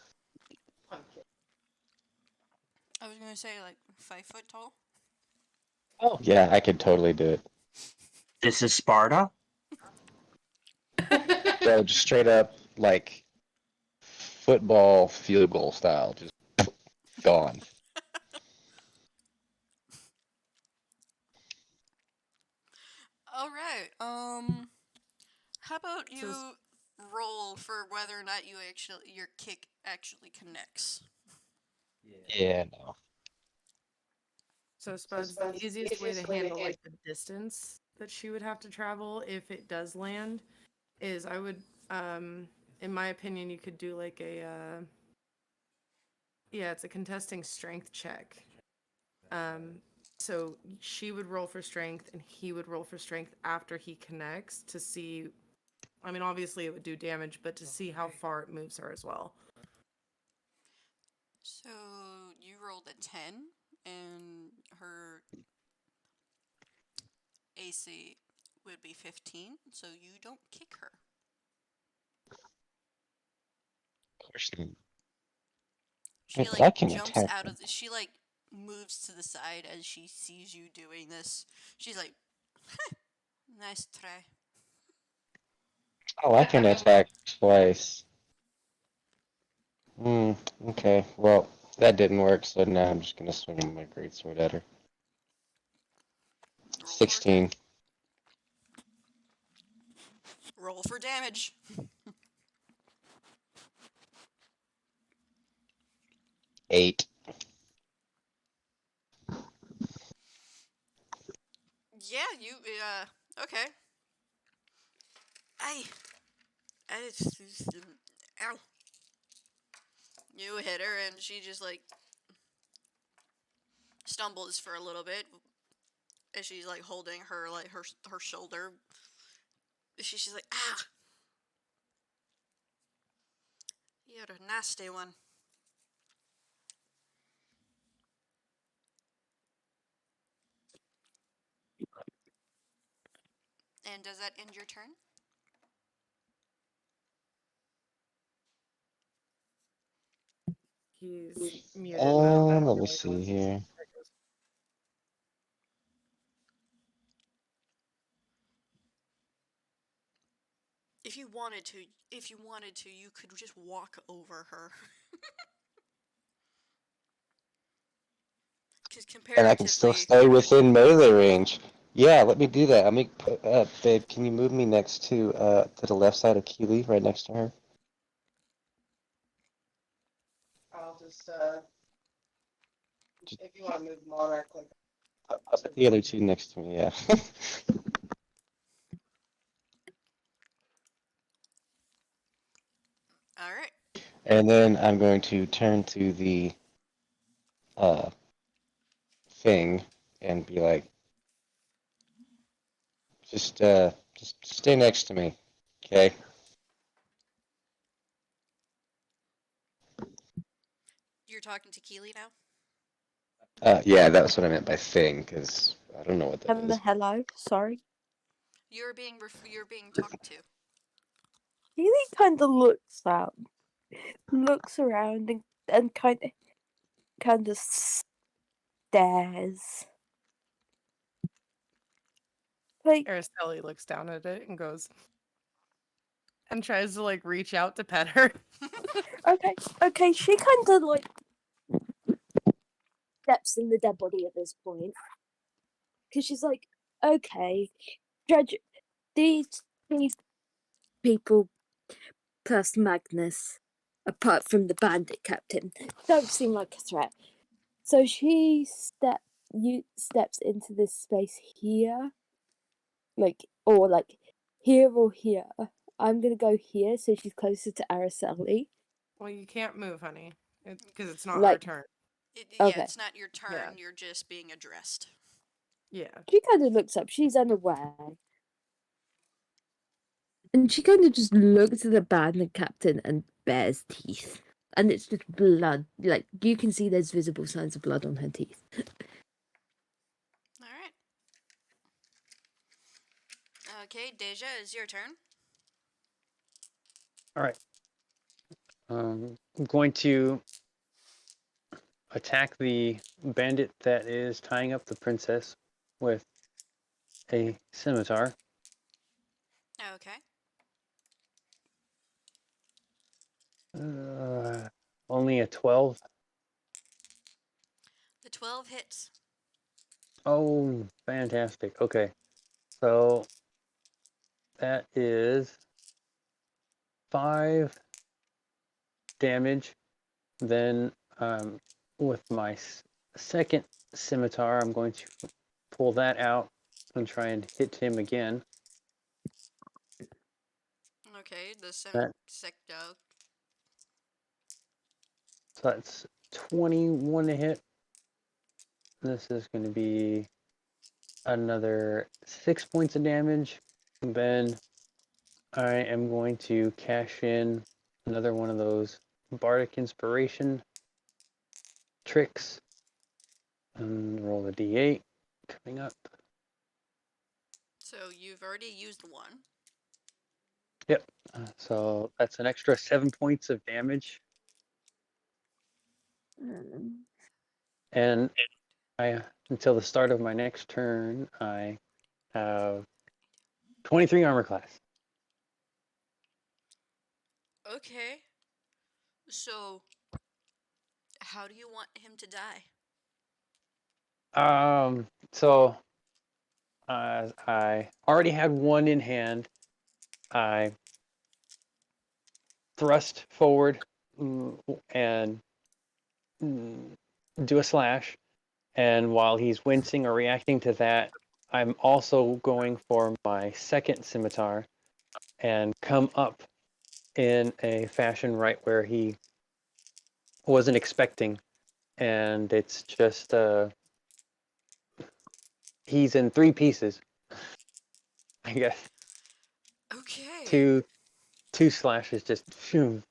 I was gonna say like 5 foot tall. Oh, Yeah, I could totally do it. This is Sparta. So just straight up like football field goal style, just gone. Alright, how about you So roll for whether or not your kick actually connects? Yeah, no. So Spuds, the easiest way to handle like the distance that she would have to travel if it does land is I would in my opinion you could do like a yeah, it's a contesting strength check. So she would roll for strength and he would roll for strength after he connects to see, I mean obviously it would do damage, but to see how far it moves her as well. So you rolled a 10, and her AC would be 15, so you don't kick her. Of course not. She But I can jumps attack out them. of she moves to the side as she sees you doing this. She's like, nice try. Oh, I can attack twice. Okay. Well, that didn't work, so now I'm just gonna swing my greatsword at her. Roll for 16. attack. Roll for damage. 8. Yeah, you okay. I ow. You hit her and she just like stumbles for a little bit as she's like holding her her shoulder. She's just like, ah. You're a nasty one. And does that end your turn? He's muted. But Let me see here. If you wanted to, you could just walk over her. Because And I can still comparatively, stay within melee range. Yeah, let me do that. Let me put, babe, can you move me next to the left side of Keely, right next to her? I'll just if you want to move Monarch, like I'll put the other two next to me, yeah. all right. And then I'm going to turn to the uh thing and be like, just stay next to me, okay? You're talking to Keely now. Yeah, that's what I meant by thing, because I don't know what that is. Hello, sorry. You're being talked to. Keely kind of looks around and kind of stares. Like, Araceli looks down at it and goes and tries to like reach out to pet her. okay, she kind of like steps in the dead body at this point because she's like, okay, Judge, these people plus Magnus, apart from the bandit captain, don't seem like a threat. So she steps into this space here, like here or here. I'm gonna go here so she's closer to Araceli. Well, you can't move, honey, because it's not our Like, turn. Yeah, Okay. it's not your turn. Yeah. You're just being addressed. Yeah. she kind of looks up. She's unaware. And she kind of just looks at the bandit captain and bares teeth. And it's just blood. Like, you can see there's visible signs of blood on her teeth. All right. Okay, Deja, it's your turn. All right. I'm going to attack the bandit that is tying up the princess with a scimitar. Okay. Only a 12. The 12 hits. Oh, fantastic. Okay. So that is 5 damage. Then with my second scimitar, I'm going to pull that out and try and hit him again. Okay, the That- secto. So that's 21 to hit. This is going to be another 6 points of damage. And then I am going to cash in another one of those Bardic Inspiration tricks and roll the d8 coming up. So you've already used one. So that's an extra 7 points of damage. And I, until the start of my next turn, I have 23 armor class. Okay. So, how do you want him to die? So I already had one in hand. I thrust forward and do a slash. And while he's wincing or reacting to that, I'm also going for my second scimitar and come up in a fashion right where he wasn't expecting. And it's just he's in 3 pieces. I guess Okay. two slashes just phew.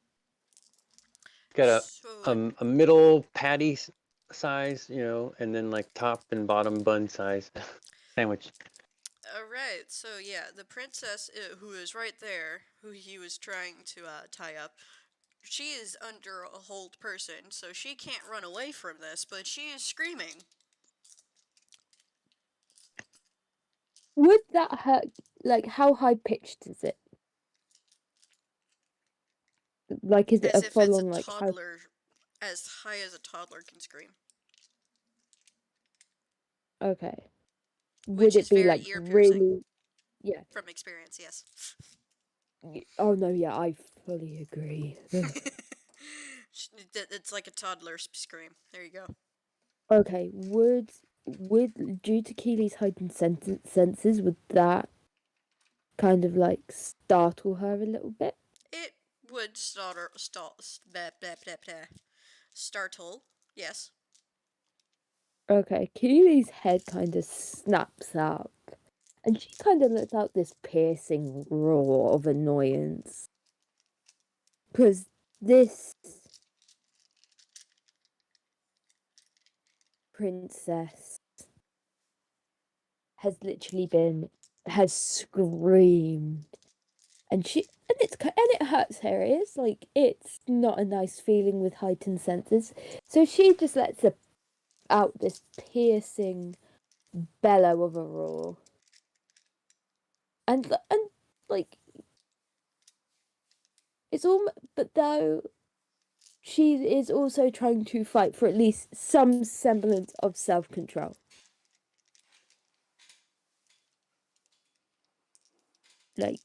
Got So, a middle patty size, and then like top and bottom bun size sandwich. alright, so yeah, the princess who is right there, who he was trying to tie up, she is under a hold person, so she can't run away from this, but she is screaming. Would that hurt? Like, how high pitched is it? Like, is it As a if full it's a on like high? toddler, as high as a toddler can scream. Okay. Which Would is it be very like ear-piercing. really? Yeah. From experience, yes. Oh no, yeah, I fully agree. It's like a toddler scream. There you go. Okay, would due to Keely's heightened senses, would that kind of like startle her a little bit? It would startle, yes. Okay, Keely's head kind of snaps up, and she kind of lets out this piercing roar of annoyance. Because this princess has literally has screamed, and it hurts her ears. Like, it's not a nice feeling with heightened senses, so she just lets out this piercing bellow of a roar, and like it's all. But though she is also trying to fight for at least some semblance of self-control. Like,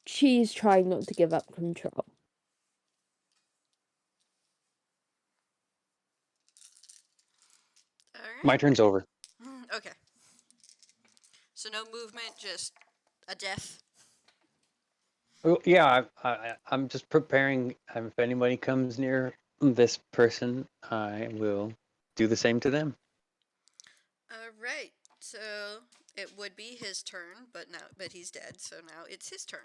she is trying not to give up control. Alright. My turn's over. Okay. So no movement, just a death. Oh, yeah, I'm just preparing. If anybody comes near this person, I will do the same to them. Alright. So it would be his turn, but he's dead, so now it's his turn.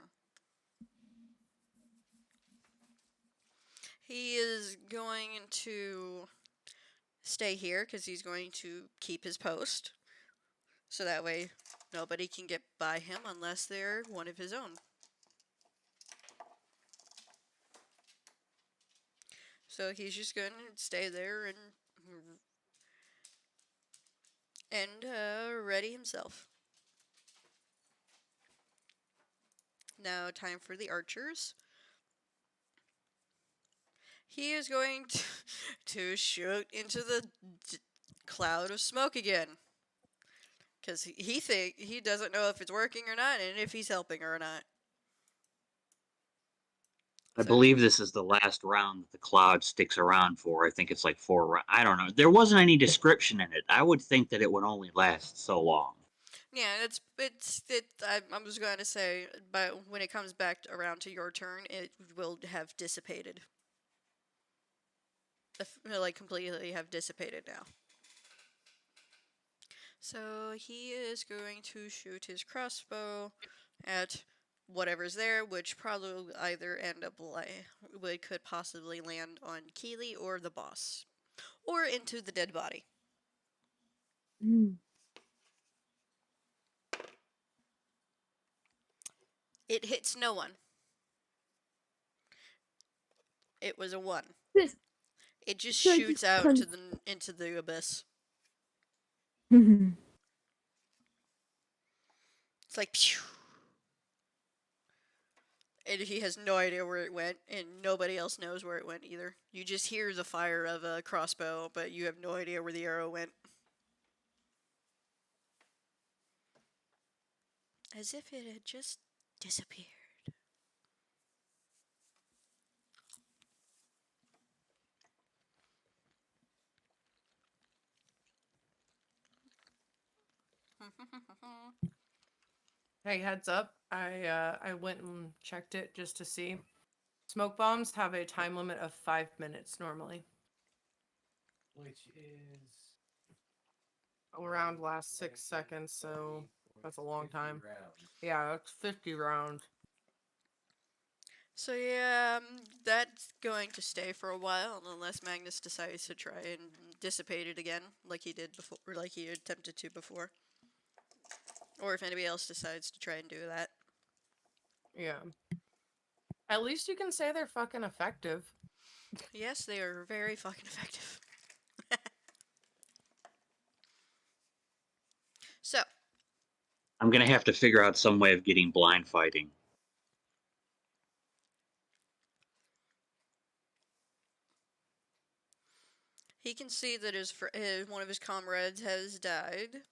He is going to stay here because he's going to keep his post. So that way nobody can get by him unless they're one of his own. So he's just going to stay there and ready himself. Now time for the archers. He is going to shoot into the cloud of smoke again. Because he doesn't know if it's working or not, and if he's helping or not. I So- believe this is the last round that the cloud sticks around for. I think it's like 4 rounds. I don't know. There wasn't any description in it. I would think that it would only last so long. Yeah, I was going to say, but when it comes back around to your turn, it will have dissipated. Like completely have dissipated now. So he is going to shoot his crossbow at whatever's there, which probably will either end up could possibly land on Keely or the boss, or into the dead body. Mm. It hits no one. It was a 1. This- It just so it shoots just out comes- into the abyss. It's like pew. And he has no idea where it went, and nobody else knows where it went either. You just hear the fire of a crossbow, but you have no idea where the arrow went. As if it had just disappeared. Hey, heads up. I went and checked it just to see. Smoke bombs have a time limit of 5 minutes normally. Which is around last 6 seconds, so that's a long time. Yeah, it's 50 rounds. So yeah, that's going to stay for a while unless Magnus decides to try and dissipate it again, like he did before, or like he attempted to before. Or if anybody else decides to try and do that. Yeah. At least you can say they're fucking effective. Yes, they are very fucking effective. So, I'm gonna have to figure out some way of getting blind fighting. he can see that one of his comrades has died.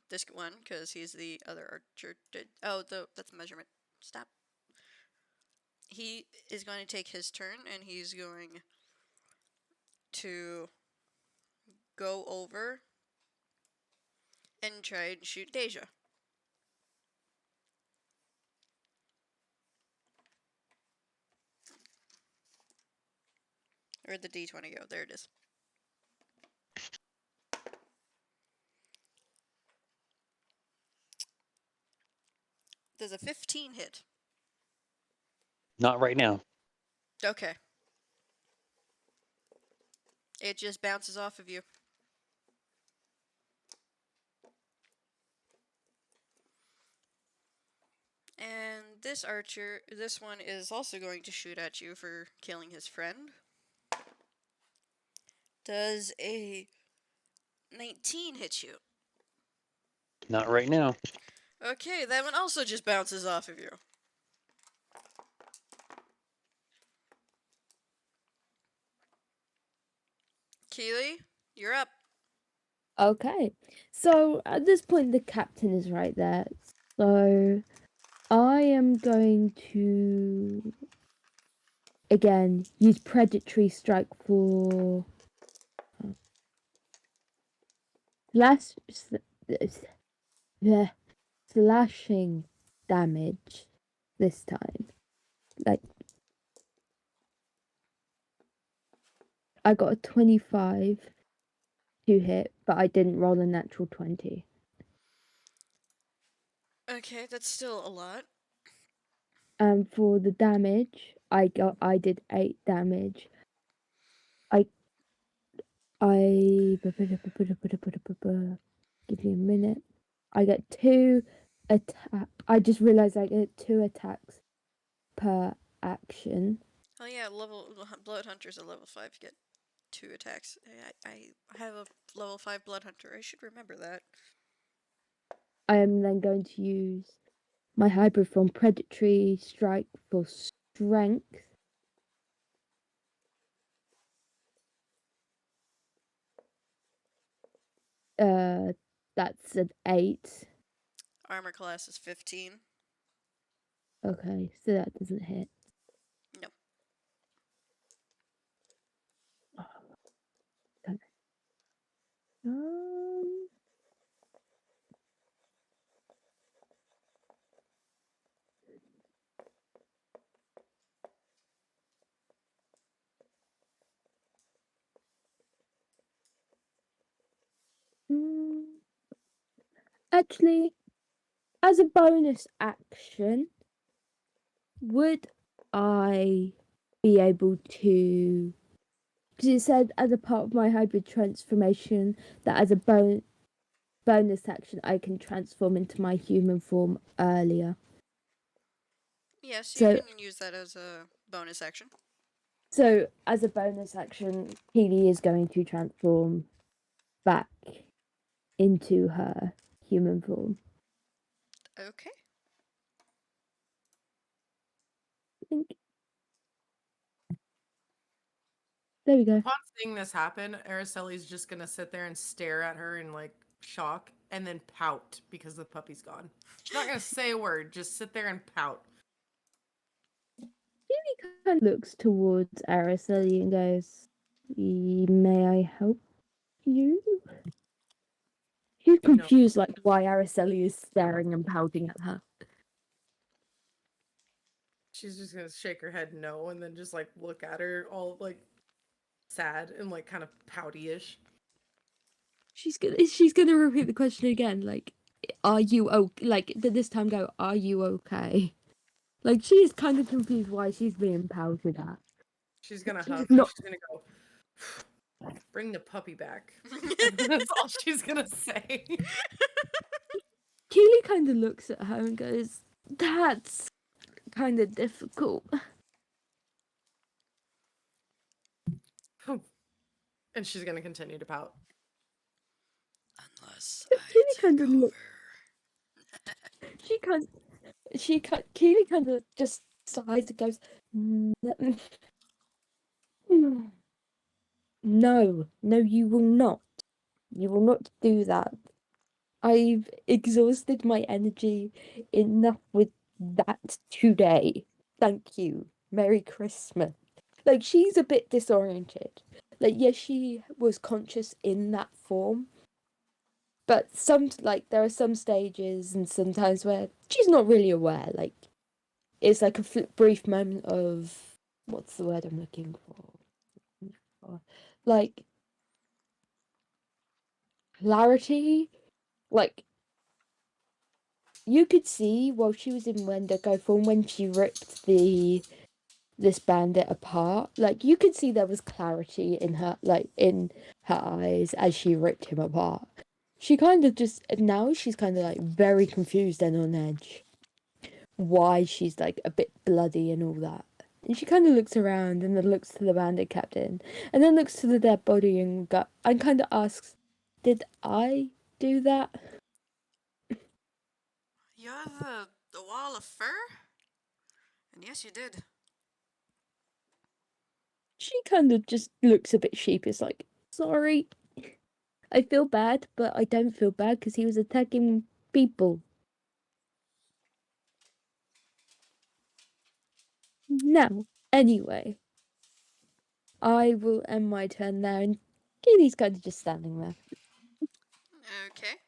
This one, because he's the other archer. That's a measurement. Stop. He is going to take his turn, and he's going to go over and try and shoot Deja. Where'd the D20 go? There it is. Does a 15 hit? Not right now. Okay. It just bounces off of you. And this one is also going to shoot at you for killing his friend. Does a 19 hit you? Not right now. Okay, that one also just bounces off of you. Keely, you're up. Okay. So at this point, the captain is right there. So I am going to again use predatory strike for the slashing damage this time. Like I got a 25 to hit, but I didn't roll a natural 20. Okay, that's still a lot. And for the damage, I did 8 damage. Give you a minute. I get 2 attack. I just realized I get 2 attacks per action. Oh yeah, Blood Hunter's a level 5. You get 2 attacks. I have a level 5 Blood Hunter. I should remember that. I am then going to use my hybrid form predatory strike for strength. That's an 8. Armor class is 15. Okay, so that doesn't hit. No. Okay. Actually, as a bonus action, would I be able to? Because it said as a part of my hybrid transformation that as a bonus action I can transform into my human form earlier. Yes, you So- can use that as a bonus action. So as a bonus action, Keely is going to transform back into her human form. Okay. I think. There we go. Upon seeing this happen, Araceli's just gonna sit there and stare at her in like shock and then pout because the puppy's gone. She's not gonna say a word, just sit there and pout. Keely kind of looks towards Araceli and goes, "May I help you?" She's No. confused, like why Araceli is staring and pouting at her. She's just gonna shake her head no and then just like look at her all like sad and like kind of pouty-ish. She's gonna repeat the question again, like, "Are you okay?" Like this time, go, "Are you okay?" Like she is kind of confused why she's being pouted at. She's gonna She's huff not- and she's gonna go, bring the puppy back. That's all she's gonna say. Keely kind of looks at her and goes, "That's kind of difficult." And she's gonna continue to pout. Unless Keely I kind take of look. over. Keely kind of just sighs and goes, "No, no, you will not. You will not do that. I've exhausted my energy enough with that today. Thank you. Merry Christmas." Like, she's a bit disoriented. Like, yes, she was conscious in that form, but there are some stages and sometimes where she's not really aware. Like, it's like a brief moment of, what's the word I'm looking for? Like, clarity. Like, you could see while she was in Wendigo form when she ripped this bandit apart. Like, you could see there was clarity in her eyes as she ripped him apart. She kind of just now she's kind of like very confused and on edge. Why she's like a bit bloody and all that. And she kind of looks around and then looks to the bandit captain and then looks to the dead body and kind of asks, "Did I do that?" You're the wall of fur? And yes, you did. She kind of just looks a bit sheepish, like, "Sorry. I feel bad, but I don't feel bad because he was attacking people." Now, anyway, I will end my turn there, and Keely's kind of just standing there. Okay.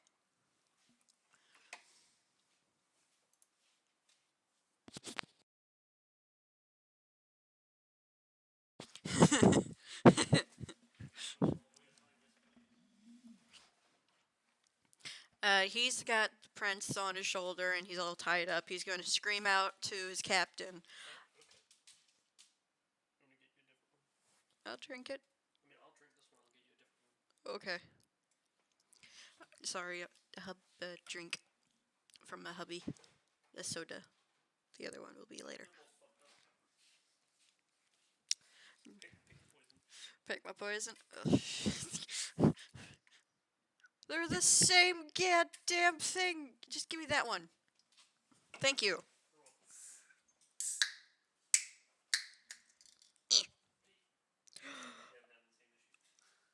He's got Prince on his shoulder and he's all tied up. He's going to scream out to his captain. I'll drink it. Okay. Sorry, drink from my hubby. The soda. The other one will be later. Pick my poison. Ugh. They're the same goddamn thing. Just give me that one. Thank you.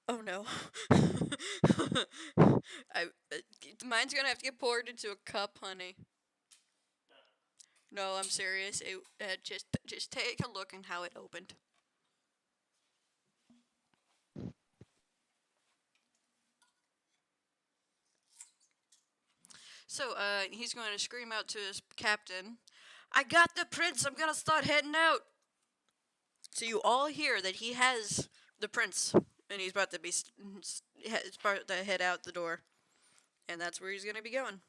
Oh no. Mine's gonna have to get poured into a cup, honey. No, I'm serious. Just take a look at how it opened. So, he's going to scream out to his captain, "I got the prince. I'm gonna start heading out." So you all hear that he has the prince, and he's about to head out the door, and that's where he's gonna be going.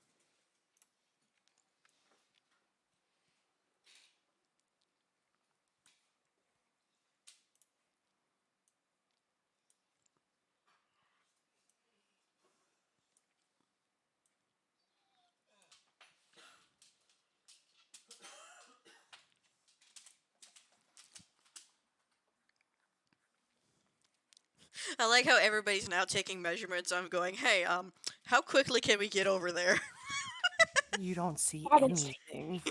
I like how everybody's now taking measurements. I'm going, hey, how quickly can we get over there? You don't see That is- anything.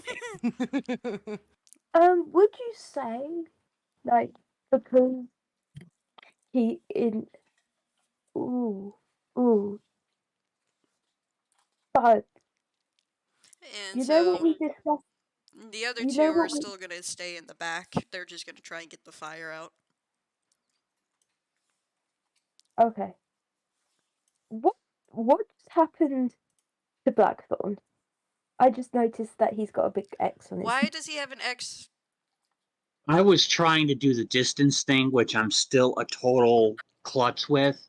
Would you say, like, because he in ooh but And you know what so we discussed? the other You two know are what we still gonna stay in the back. They're just gonna try and get the fire out. Okay. What's happened to Blackthorn? I just noticed that he's got a big X on his. Why does he have an X? I was trying to do the distance thing, which I'm still a total klutz with.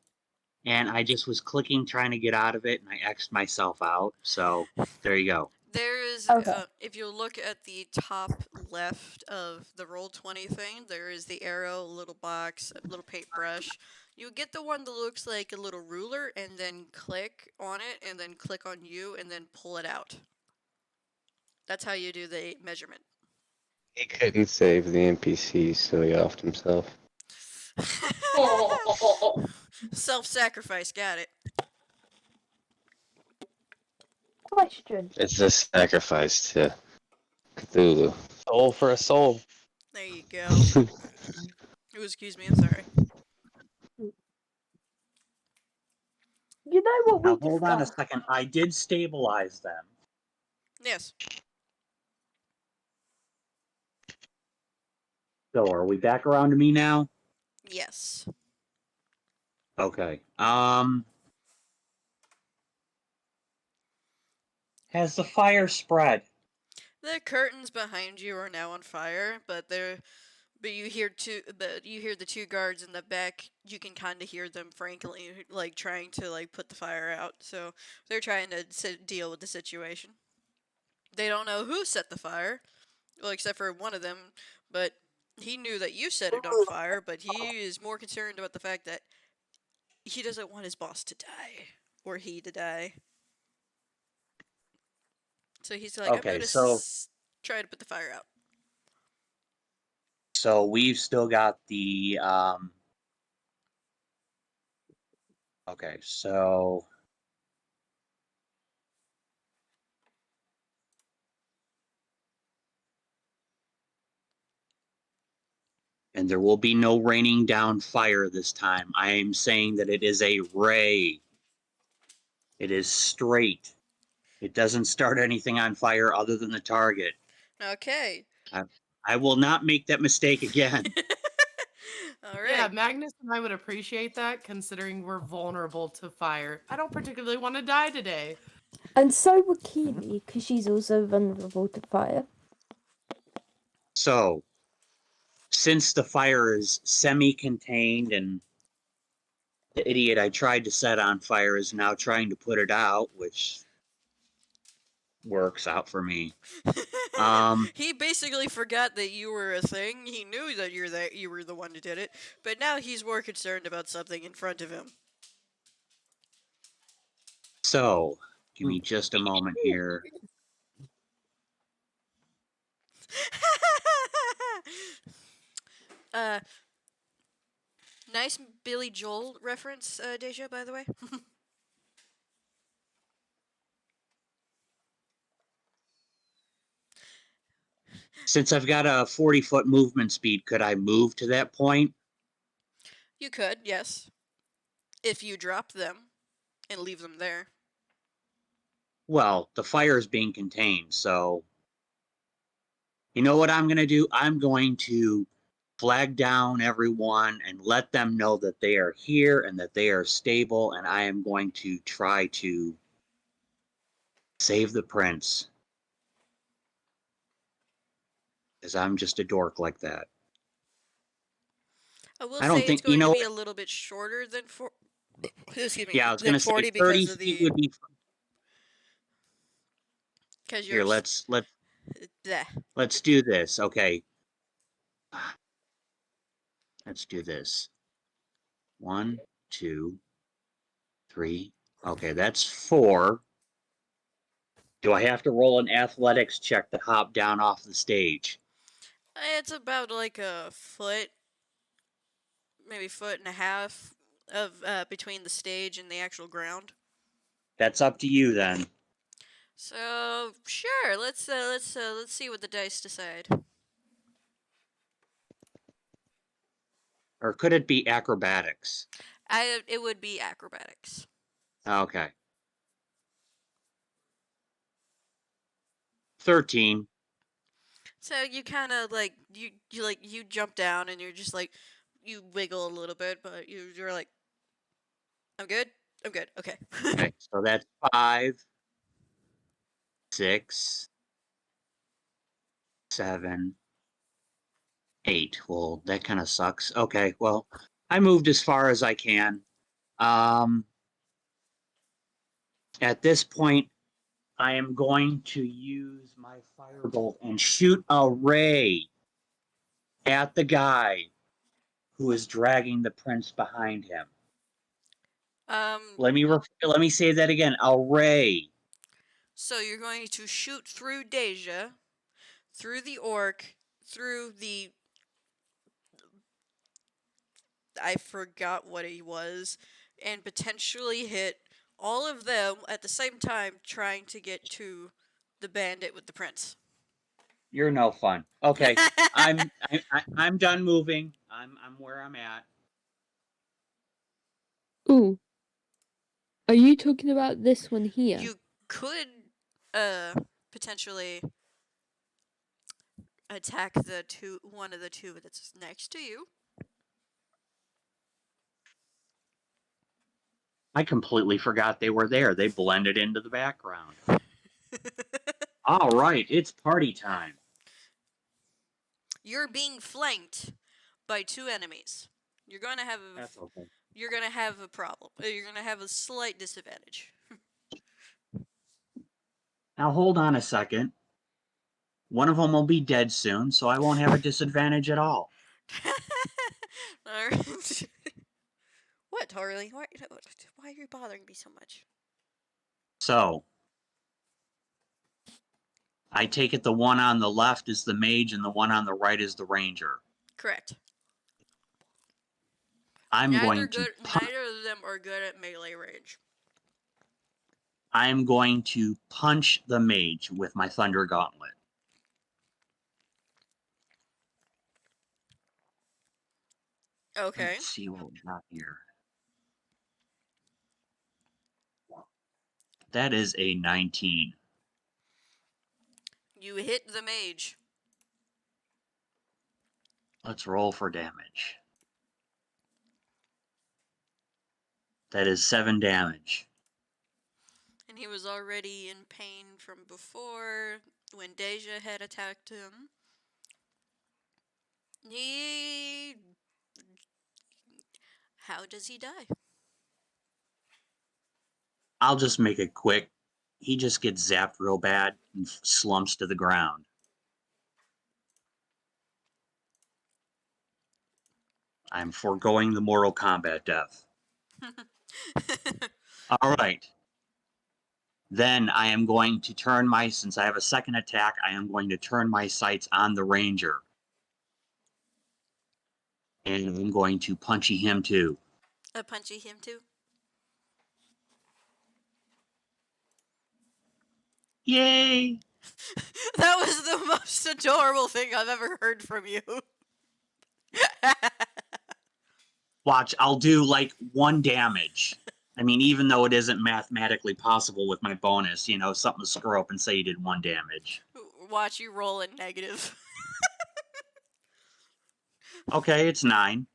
And I just was clicking, trying to get out of it, and I X'd myself out. So there you go. There is, Okay. if you look at the top left of the Roll20 thing, there is the arrow, little box, a little paintbrush. You get the one that looks like a little ruler, and then click on it, and then click on you, and then pull it out. That's how you do the measurement. He couldn't save the NPC, so he offed himself. Self-sacrifice, got it. Question. It's a sacrifice to Cthulhu. Soul for a soul. There you go. Ooh, excuse me, I'm sorry. You know what we Now hold on a discussed? second. I did stabilize them. Yes. So are we back around to me now? Yes. Okay. Has the fire spread? The curtains behind you are now on fire, but you hear the two guards in the back. You can kind of hear them frankly like trying to like put the fire out. So they're trying to deal with the situation. They don't know who set the fire, well, except for one of them, but he knew that you set it on fire, but he is more concerned about the fact that he doesn't want his boss to die or he to die. So he's like, I'm Okay, going to so try to put the fire out. so we've still got the okay, so and there will be no raining down fire this time. I am saying that it is a ray. It is straight. It doesn't start anything on fire other than the target. Okay. I will not make that mistake again. All Yeah, right. Magnus and I would appreciate that, considering we're vulnerable to fire. I don't particularly want to die today. And so would Keely, because she's also vulnerable to fire. So, since the fire is semi-contained and the idiot I tried to set on fire is now trying to put it out, which works out for me. He basically forgot that you were a thing. He knew that you were the one who did it, but now he's more concerned about something in front of him. So, give me just a moment here. uh, nice Billy Joel reference, Deja, by the way. Since I've got a 40-foot movement speed, could I move to that point? You could, yes, if you drop them and leave them there. Well, the fire is being contained, so you know what I'm going to do? I'm going to flag down everyone and let them know that they are here and that they are stable, and I am going to try to save the prince. Because I'm just a dork like that. I will I don't say it's think, you going to know, be a little bit shorter than excuse me, yeah, I was going than to say 40 30 because of feet the would be, because here, you're bleh. let's do this. Okay. Let's do this. 1, 2, 3. Okay, that's 4. Do I have to roll an athletics check to hop down off the stage? It's about like a foot, maybe foot and a half of between the stage and the actual ground. That's up to you then. So sure, let's see what the dice decide. Or could it be acrobatics? It would be acrobatics. Okay. 13. So you kind of like you jump down and you're just like you wiggle a little bit, but you're like, I'm good. I'm good. Okay. Okay, so that's 5, 6, 7, 8. Well, that kind of sucks. Okay, well, I moved as far as I can. At this point, I am going to use my firebolt and shoot a ray at the guy who is dragging the prince behind him. um. Let me say that again. A ray. So you're going to shoot through Deja, through the orc, through the I forgot what he was, and potentially hit all of them at the same time trying to get to the bandit with the prince. You're no fun. Okay, I'm done moving. I'm where I'm at. Ooh, are you talking about this one here? You could potentially attack one of the two that's next to you. I completely forgot they were there. They blended into the background. All right, it's party time. You're being flanked by two enemies. You're gonna have That's okay. you're gonna have a problem. You're gonna have a slight disadvantage. Now hold on a second. One of them will be dead soon, so I won't have a disadvantage at all. Alright. What, Harley? Why are you bothering me so much? So, I take it the one on the left is the mage and the one on the right is the ranger. Correct. I'm going to Neither of them are good at melee range. I'm going to punch the mage with my thunder gauntlet. Okay. Let's see what we got here. That is a 19. You hit the mage. Let's roll for damage. That is 7 damage. And he was already in pain from before when Deja had attacked him. How does he die? I'll just make it quick. He just gets zapped real bad and slumps to the ground. I'm foregoing the Mortal Kombat death. All right. Then I am going to turn since I have a second attack, I am going to turn my sights on the ranger. And I'm going to punchy him too. Punchy him too? Yay! That was the most adorable thing I've ever heard from you. Watch, I'll do like 1 damage. I mean, even though it isn't mathematically possible with my bonus, something to screw up and say you did 1 damage. Watch you roll a negative. Okay, it's 9.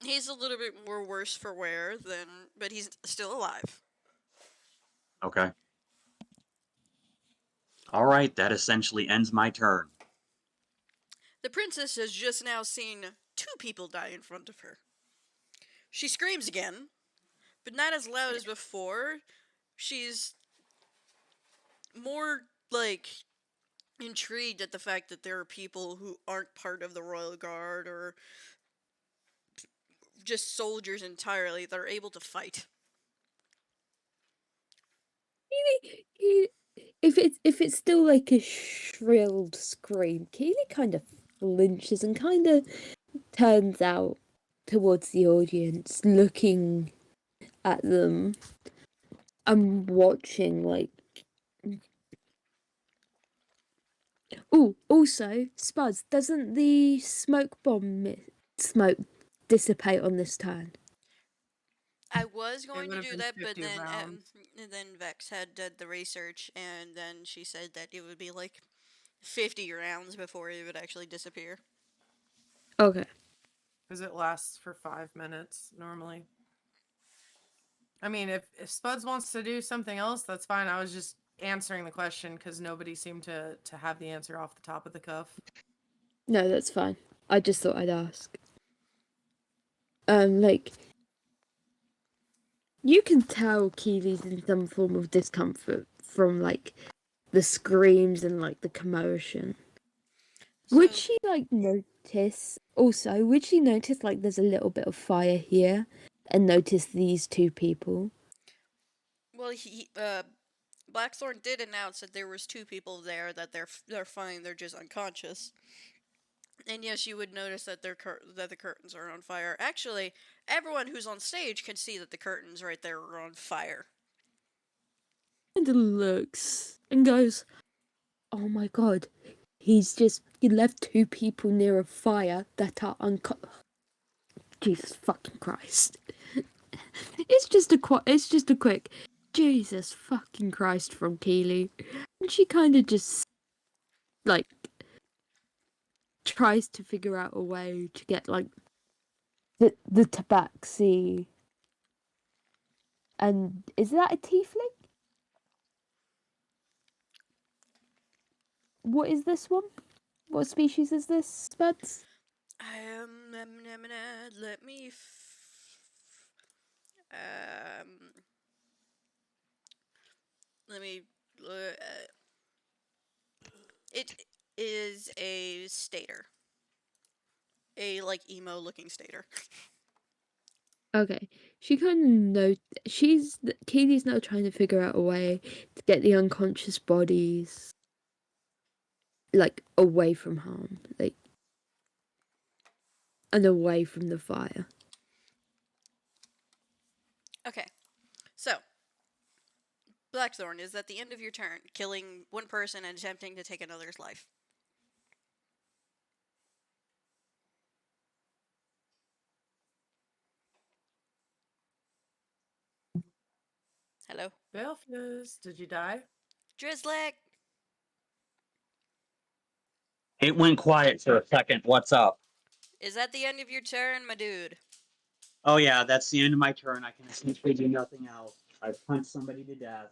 He's a little bit more worse for wear but he's still alive. Okay. All right, that essentially ends my turn. The princess has just now seen 2 people die in front of her. She screams again, but not as loud as before. She's more, intrigued at the fact that there are people who aren't part of the Royal Guard or just soldiers entirely that are able to fight. If it's still like a shrilled scream, Keely kind of flinches and kind of turns out towards the audience, looking at them and watching Oh, also, Spuds, doesn't the smoke smoke dissipate on this turn? I was going to would've do been that, but 50 then rounds. and then Vex had done the research, and then she said that it would be 50 rounds before it would actually disappear. Okay. Because it lasts for 5 minutes normally. I mean, if Spuds wants to do something else, that's fine. I was just answering the question because nobody seemed to have the answer off the top of the cuff. No, that's fine. I just thought I'd ask. You can tell Keely's in some form of discomfort from the screams and the commotion. Would she notice also? Would she notice there's a little bit of fire here, and notice these 2 people? Well, Blackthorn did announce that there was 2 people there that they're fine. They're just unconscious. And yes, you would notice that that the curtains are on fire. Actually, everyone who's on stage can see that the curtains right there are on fire. And looks and goes, "Oh my god, he left two people near a fire that are Jesus fucking Christ." It's just a quick Jesus fucking Christ from Keely. And she kind of just like tries to figure out a way to get like the tabaxi. And is that a tiefling? What is this one? What species is this, Spuds? Let me. Let me. It is a stater. A like emo looking stater. Okay, she kind of knows. Keely's now trying to figure out a way to get the unconscious bodies like away from harm, like, and away from the fire. Okay, so Blackthorn is at the end of your turn, killing one person and attempting to take another's life. Hello, Belfast, did you die? Drizzlick. It went quiet for a second. What's up? Is that the end of your turn, my dude? Oh yeah, that's the end of my turn. I can essentially do nothing else. I punched somebody to death.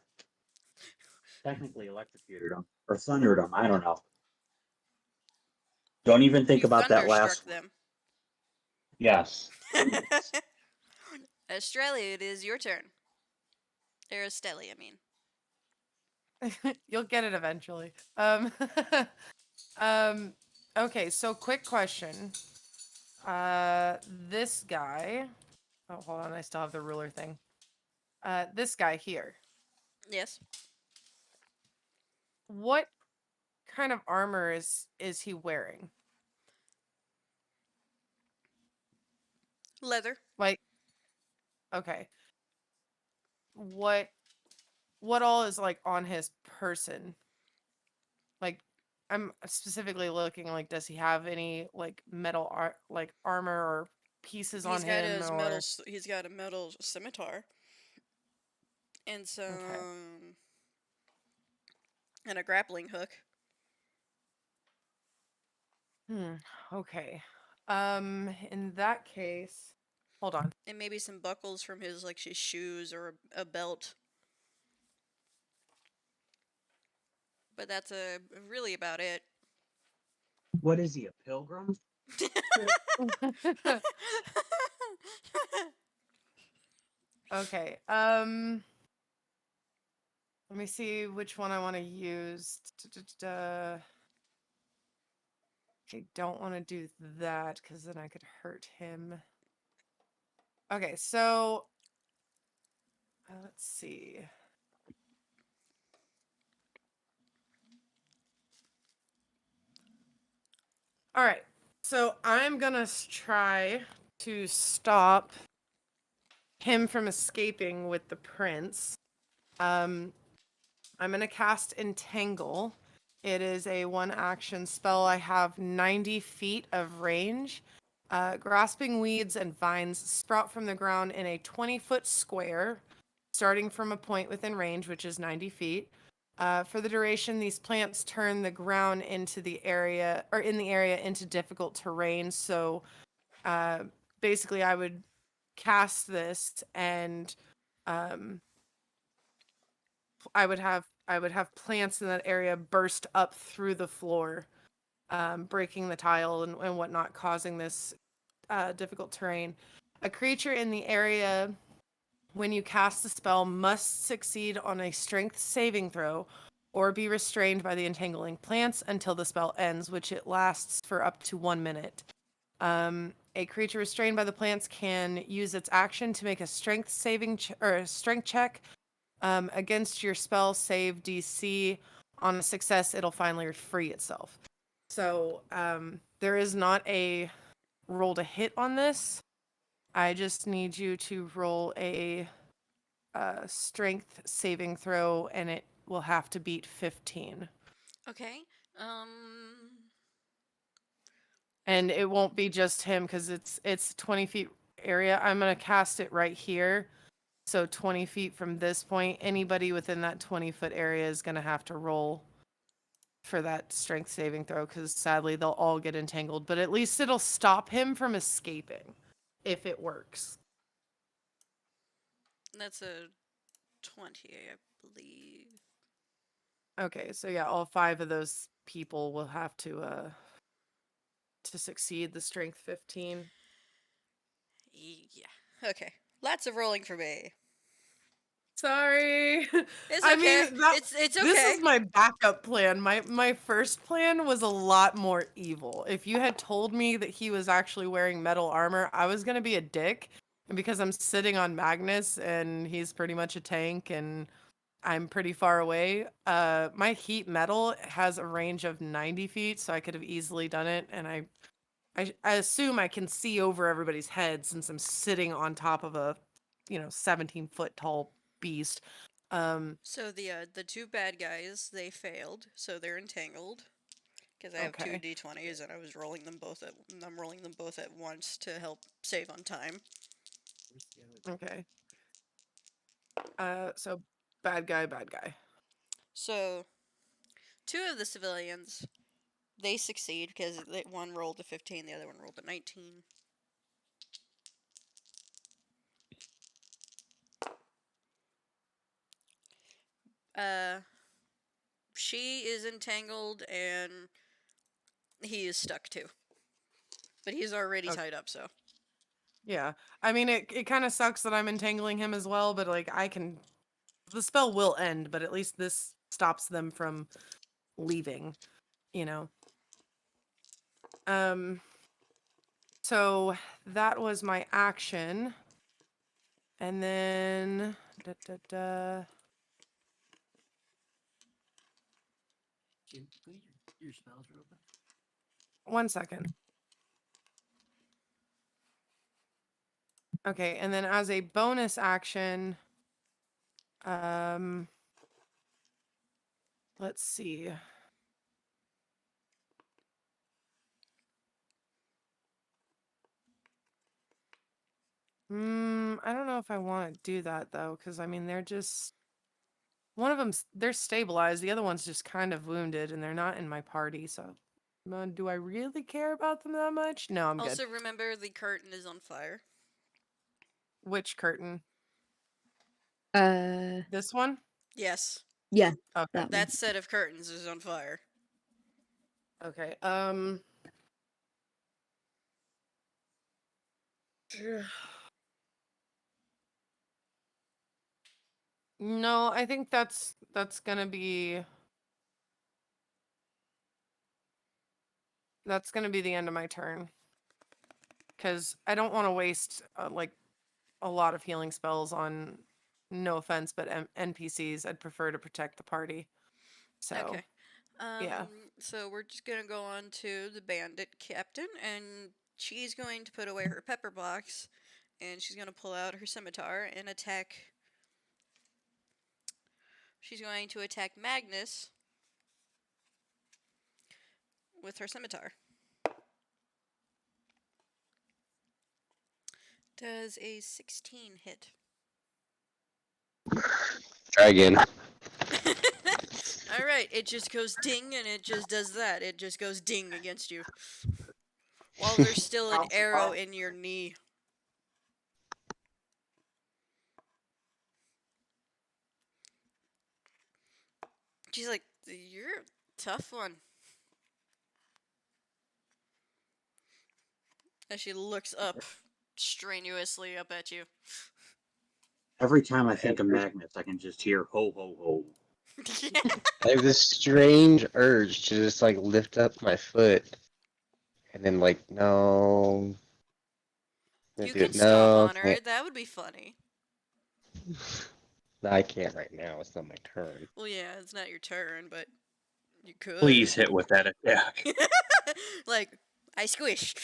Technically electrocuted them or thundered them. I don't know. Don't even think You about that thunderstruck last one. them. Yes. Australia, it is your turn. Aristeli, I mean. You'll get it eventually. Okay, so quick question. This guy. Oh, hold on, I still have the ruler thing. This guy here. Yes. What kind of armor is he wearing? Leather. Like, okay. What all is like on his person? Like, I'm specifically looking like, does he have any like metal armor or pieces on him, or He's got a metal scimitar. And some okay. and a grappling hook. Okay. In that case, hold on. And maybe some buckles from his shoes or a belt. But that's really about it. What is he, a pilgrim? Okay. Let me see which one I want to use. Okay, don't want to do that because then I could hurt him. Okay, so let's see. All right, so I'm gonna try to stop him from escaping with the prince. I'm gonna cast Entangle. It is a 1-action spell. I have 90 feet of range. Grasping weeds and vines sprout from the ground in a 20-foot square, starting from a point within range, which is 90 feet. For the duration, these plants turn the ground into the area into difficult terrain. So basically, I would cast this, and I would have plants in that area burst up through the floor, breaking the tile and whatnot, causing this difficult terrain. A creature in the area, when you cast the spell, must succeed on a strength saving throw or be restrained by the entangling plants until the spell ends, which it lasts for up to 1 minute. A creature restrained by the plants can use its action to make a strength strength check against your spell save DC. On a success, it'll finally free itself. So there is not a roll to hit on this. I just need you to roll a strength saving throw, and it will have to beat 15. Okay. And it won't be just him because it's 20 feet area. I'm gonna cast it right here. So 20 feet from this point, anybody within that 20-foot area is gonna have to roll for that strength saving throw because sadly they'll all get entangled. But at least it'll stop him from escaping if it works. That's a 20, I believe. Okay, so yeah, all 5 of those people will have to succeed the strength 15. Yeah. Okay. Lots of rolling for me. Sorry. It's I okay. mean, that, It's okay. this is my backup plan. My first plan was a lot more evil. If you had told me that he was actually wearing metal armor, I was gonna be a dick. And because I'm sitting on Magnus and he's pretty much a tank and I'm pretty far away, my heat metal has a range of 90 feet, so I could have easily done it. And I assume I can see over everybody's head since I'm sitting on top of a 17-foot tall beast. So the 2 bad guys, they failed, so they're entangled. Because I have 2 Okay. d20s and I'm rolling them both at once to help save on time. Okay. So bad guy. So 2 of the civilians, they succeed because one rolled a 15, the other one rolled a 19. She is entangled and he is stuck too. But he's already Okay. tied up, so. Yeah. I mean, it kind of sucks that I'm entangling him as well, but like the spell will end, but at least this stops them from leaving, you know. So that was my action. And then Your spells are open. 1 second. Okay, and then as a bonus action, let's see. I don't know if I want to do that though, because I mean they're just one of them's they're stabilized, the other one's just kind of wounded, and they're not in my party. So, do I really care about them that much? No, I'm good. Also, remember the curtain is on fire. Which curtain? This one? Yes. Yeah, Okay. that one. That set of curtains is on fire. Okay. No, I think that's gonna be the end of my turn. Because I don't want to waste like a lot of healing spells on, no offense, but NPCs. I'd prefer to protect the party. So Okay. yeah. So we're just gonna go on to the bandit captain, and she's going to put away her pepper box, and she's gonna pull out her scimitar and attack. She's going to attack Magnus with her scimitar. Does a 16 hit? Try again. Alright, it just goes ding and it just does that. It just goes ding against you. While there's still an arrow in your knee. She's like, you're a tough one. As she looks up strenuously up at you. Every time I think of Magnus, I can just hear ho ho ho. I have this strange urge to just like lift up my foot, and then like no. You Do can it. stomp No, on her. That would be funny. no, I can't right now. It's not my turn. Well, yeah, it's not your turn, but you could. Please hit with that attack. Like, I squish.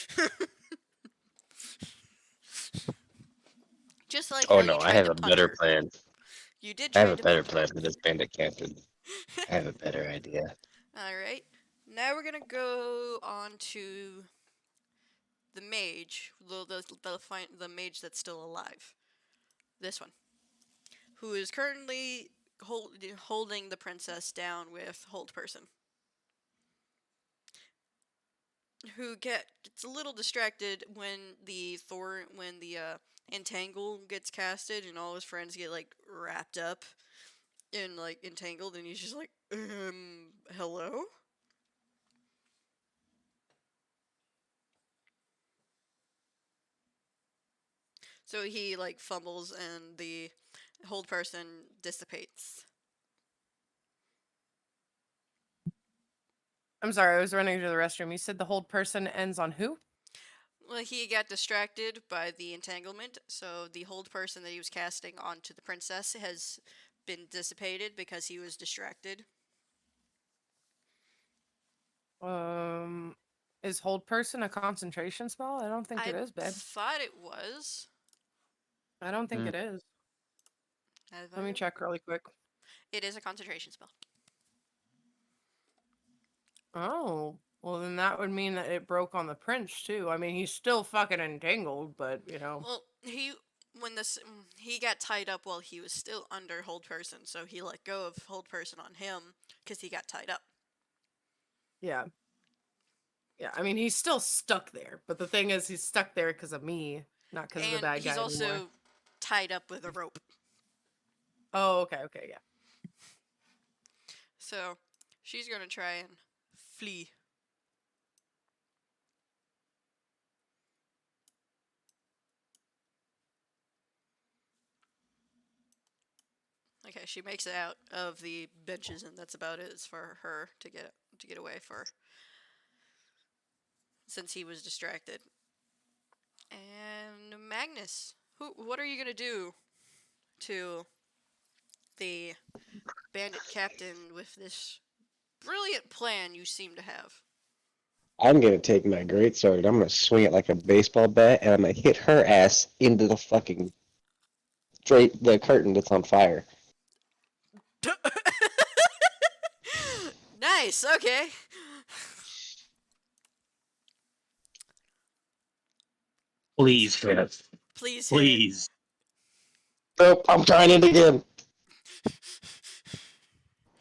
Just like Oh how you no, I tried have to a punch better her. plan. You did I have try a to better punch plan for this bandit captain. I have a better idea. Alright. Now we're gonna go on to the mage. The mage that's still alive. This one. Who is currently holding the princess down with Hold Person. Who gets a little distracted when the entangle gets casted and all his friends get like wrapped up and like entangled, and he's just like, hello? So he like fumbles and the Hold Person dissipates. I'm sorry, I was running to the restroom. You said the hold person ends on who? Well, he got distracted by the entanglement, so the Hold Person that he was casting onto the princess has been dissipated because he was distracted. Is hold person a concentration spell? I don't think I it is, babe. thought it was. I don't think Mm. it is. Have Let I- me check really quick. It is a concentration spell. Oh, well then that would mean that it broke on the prince too. I mean, he's still fucking entangled, but you know. Well, he got tied up while he was still under Hold Person, so he let go of Hold Person on him because he got tied up. Yeah. Yeah, I mean, he's still stuck there, but the thing is, he's stuck there because of me, not because of the And bad guy he's also anymore. tied up with a rope. Oh, okay, yeah. So she's gonna try and flee. Okay, she makes it out of the benches, and that's about it. It's for her to get away since he was distracted. And Magnus, what are you gonna do to the bandit captain with this brilliant plan you seem to have? I'm gonna take my greatsword and I'm gonna swing it like a baseball bat and I'm gonna hit her ass into the fucking the curtain that's on fire. Nice. Okay. Please hit. Please hit it. Please. Nope, I'm trying it again.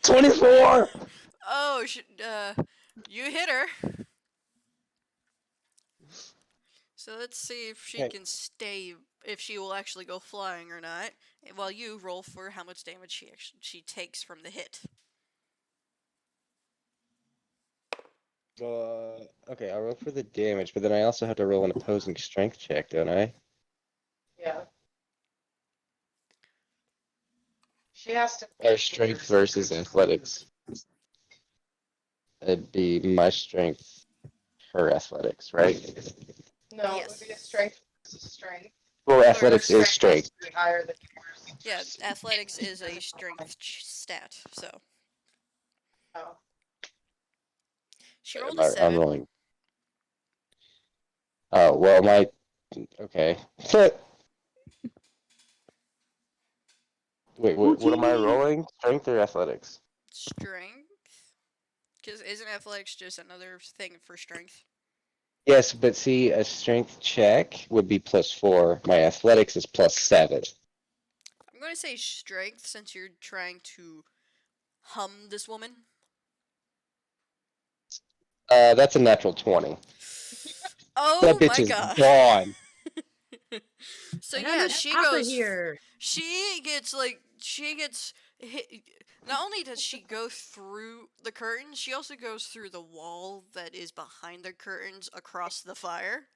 24! Oh, you hit her. So let's see if she Okay. can if she will actually go flying or not. While you roll for how much damage she takes from the hit. Okay, I'll roll for the damage, but then I also have to roll an opposing strength check, don't I? Yeah. She has to. Or strength versus athletics. It'd be my strength, her athletics, right? No, Yes. it would be a strength versus strength. Well, Her athletics is strength. has to be higher than yours. Yeah, athletics is a strength stat, so. Oh. She rolled a I'm 7. rolling. Oh, well, okay. Wait, what am I rolling? Strength or athletics? Strength? Because isn't athletics just another thing for strength? Yes, but see, a strength check would be +4. My athletics is +7. I'm going to say strength since you're trying to hum this woman. That's a natural 20. Oh That bitch my is god. gone. So And yeah, it's she outta goes. here. She gets hit. Not only does she go through the curtains, she also goes through the wall that is behind the curtains across the fire.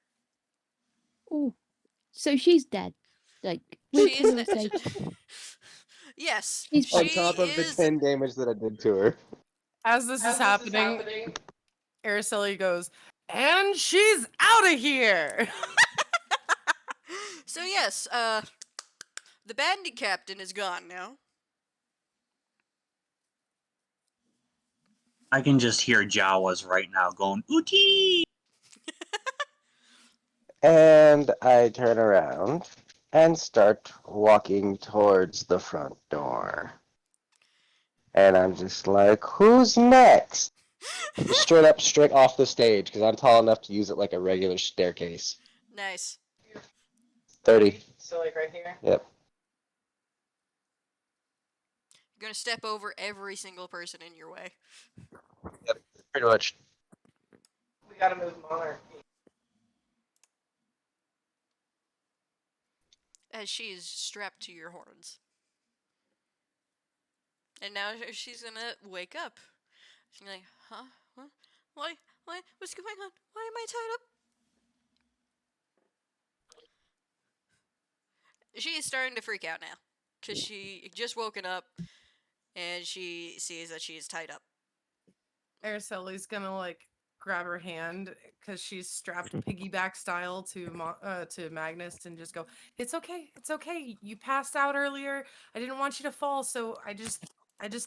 Oh, so she's dead. Like She we is. can all say Yes, she's On she top of the is. 10 damage that I did to her. As this is happening, Araceli goes, and she's out of here. So yes, the bandit captain is gone now. I can just hear Jawas right now going, Uti! And I turn around and start walking towards the front door. And I'm just like, who's next? Straight up, straight off the stage, because I'm tall enough to use it like a regular staircase. Nice. 30. So like right here. Yep. You're gonna step over every single person in your way. Pretty much. We gotta move them on our feet. As she is strapped to your horns. And now she's gonna wake up. She's like, huh? What? Why? Why? What's going on? Why am I tied up? She is starting to freak out now. Because she just woken up and she sees that she is tied up. Araceli's gonna like grab her hand because she's strapped piggyback style to Magnus and just go, it's okay. You passed out earlier. I didn't want you to fall, so I just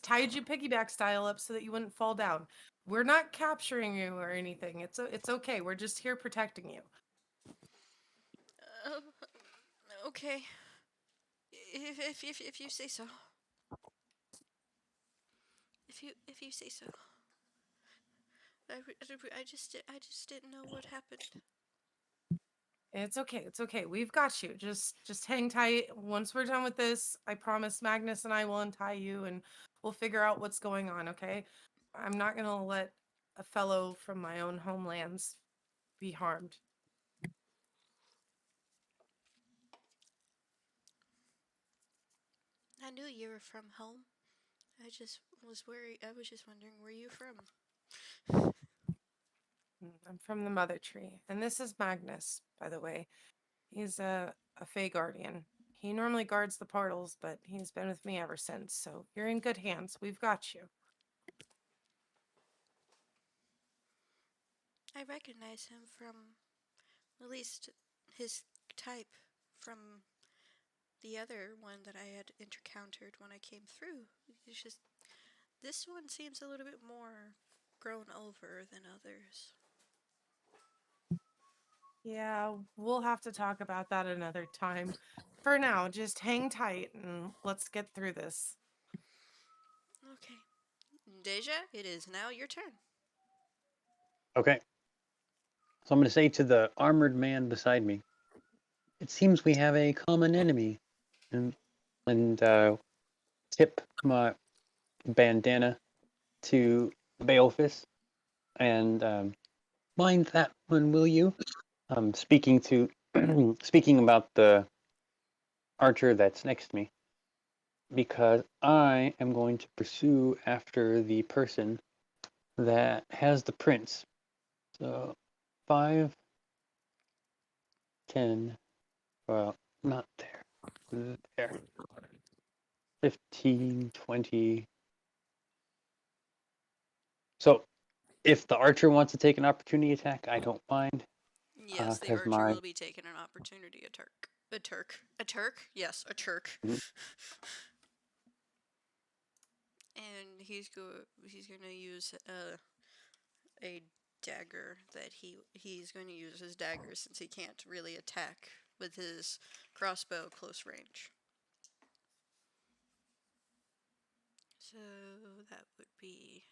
tied you piggyback style up so that you wouldn't fall down. We're not capturing you or anything. It's okay. We're just here protecting you. Okay. If you say so. If you say so. I just didn't know what happened. It's okay. We've got you. Just hang tight. Once we're done with this, I promise Magnus and I will untie you and we'll figure out what's going on, okay? I'm not gonna let a fellow from my own homelands be harmed. I knew you were from home. I just was worried. I was just wondering where you from. I'm from the Mother Tree, and this is Magnus, by the way. He's a Fey Guardian. He normally guards the portals, but he's been with me ever since, so you're in good hands. We've got you. I recognize him from at least his type from the other one that I had encountered when I came through. It's just this one seems a little bit more grown over than others. Yeah, we'll have to talk about that another time. For now, just hang tight and let's get through this. Okay. Deja, it is now your turn. Okay. So I'm going to say to the armored man beside me, it seems we have a common enemy. And tip my bandana to Beowulf and mind that one, will you? Speaking to speaking about the archer that's next to me, because I am going to pursue after the person that has the prince. So 5, 10, well, not there, there, 15, 20. So if the archer wants to take an opportunity attack, I don't mind. Yes, the 'cause archer will be taking an opportunity attack. A Turk? Yes, a Turk. Mhm. And he's gonna use a dagger that he's going to use his dagger since he can't really attack with his crossbow close range. So that would be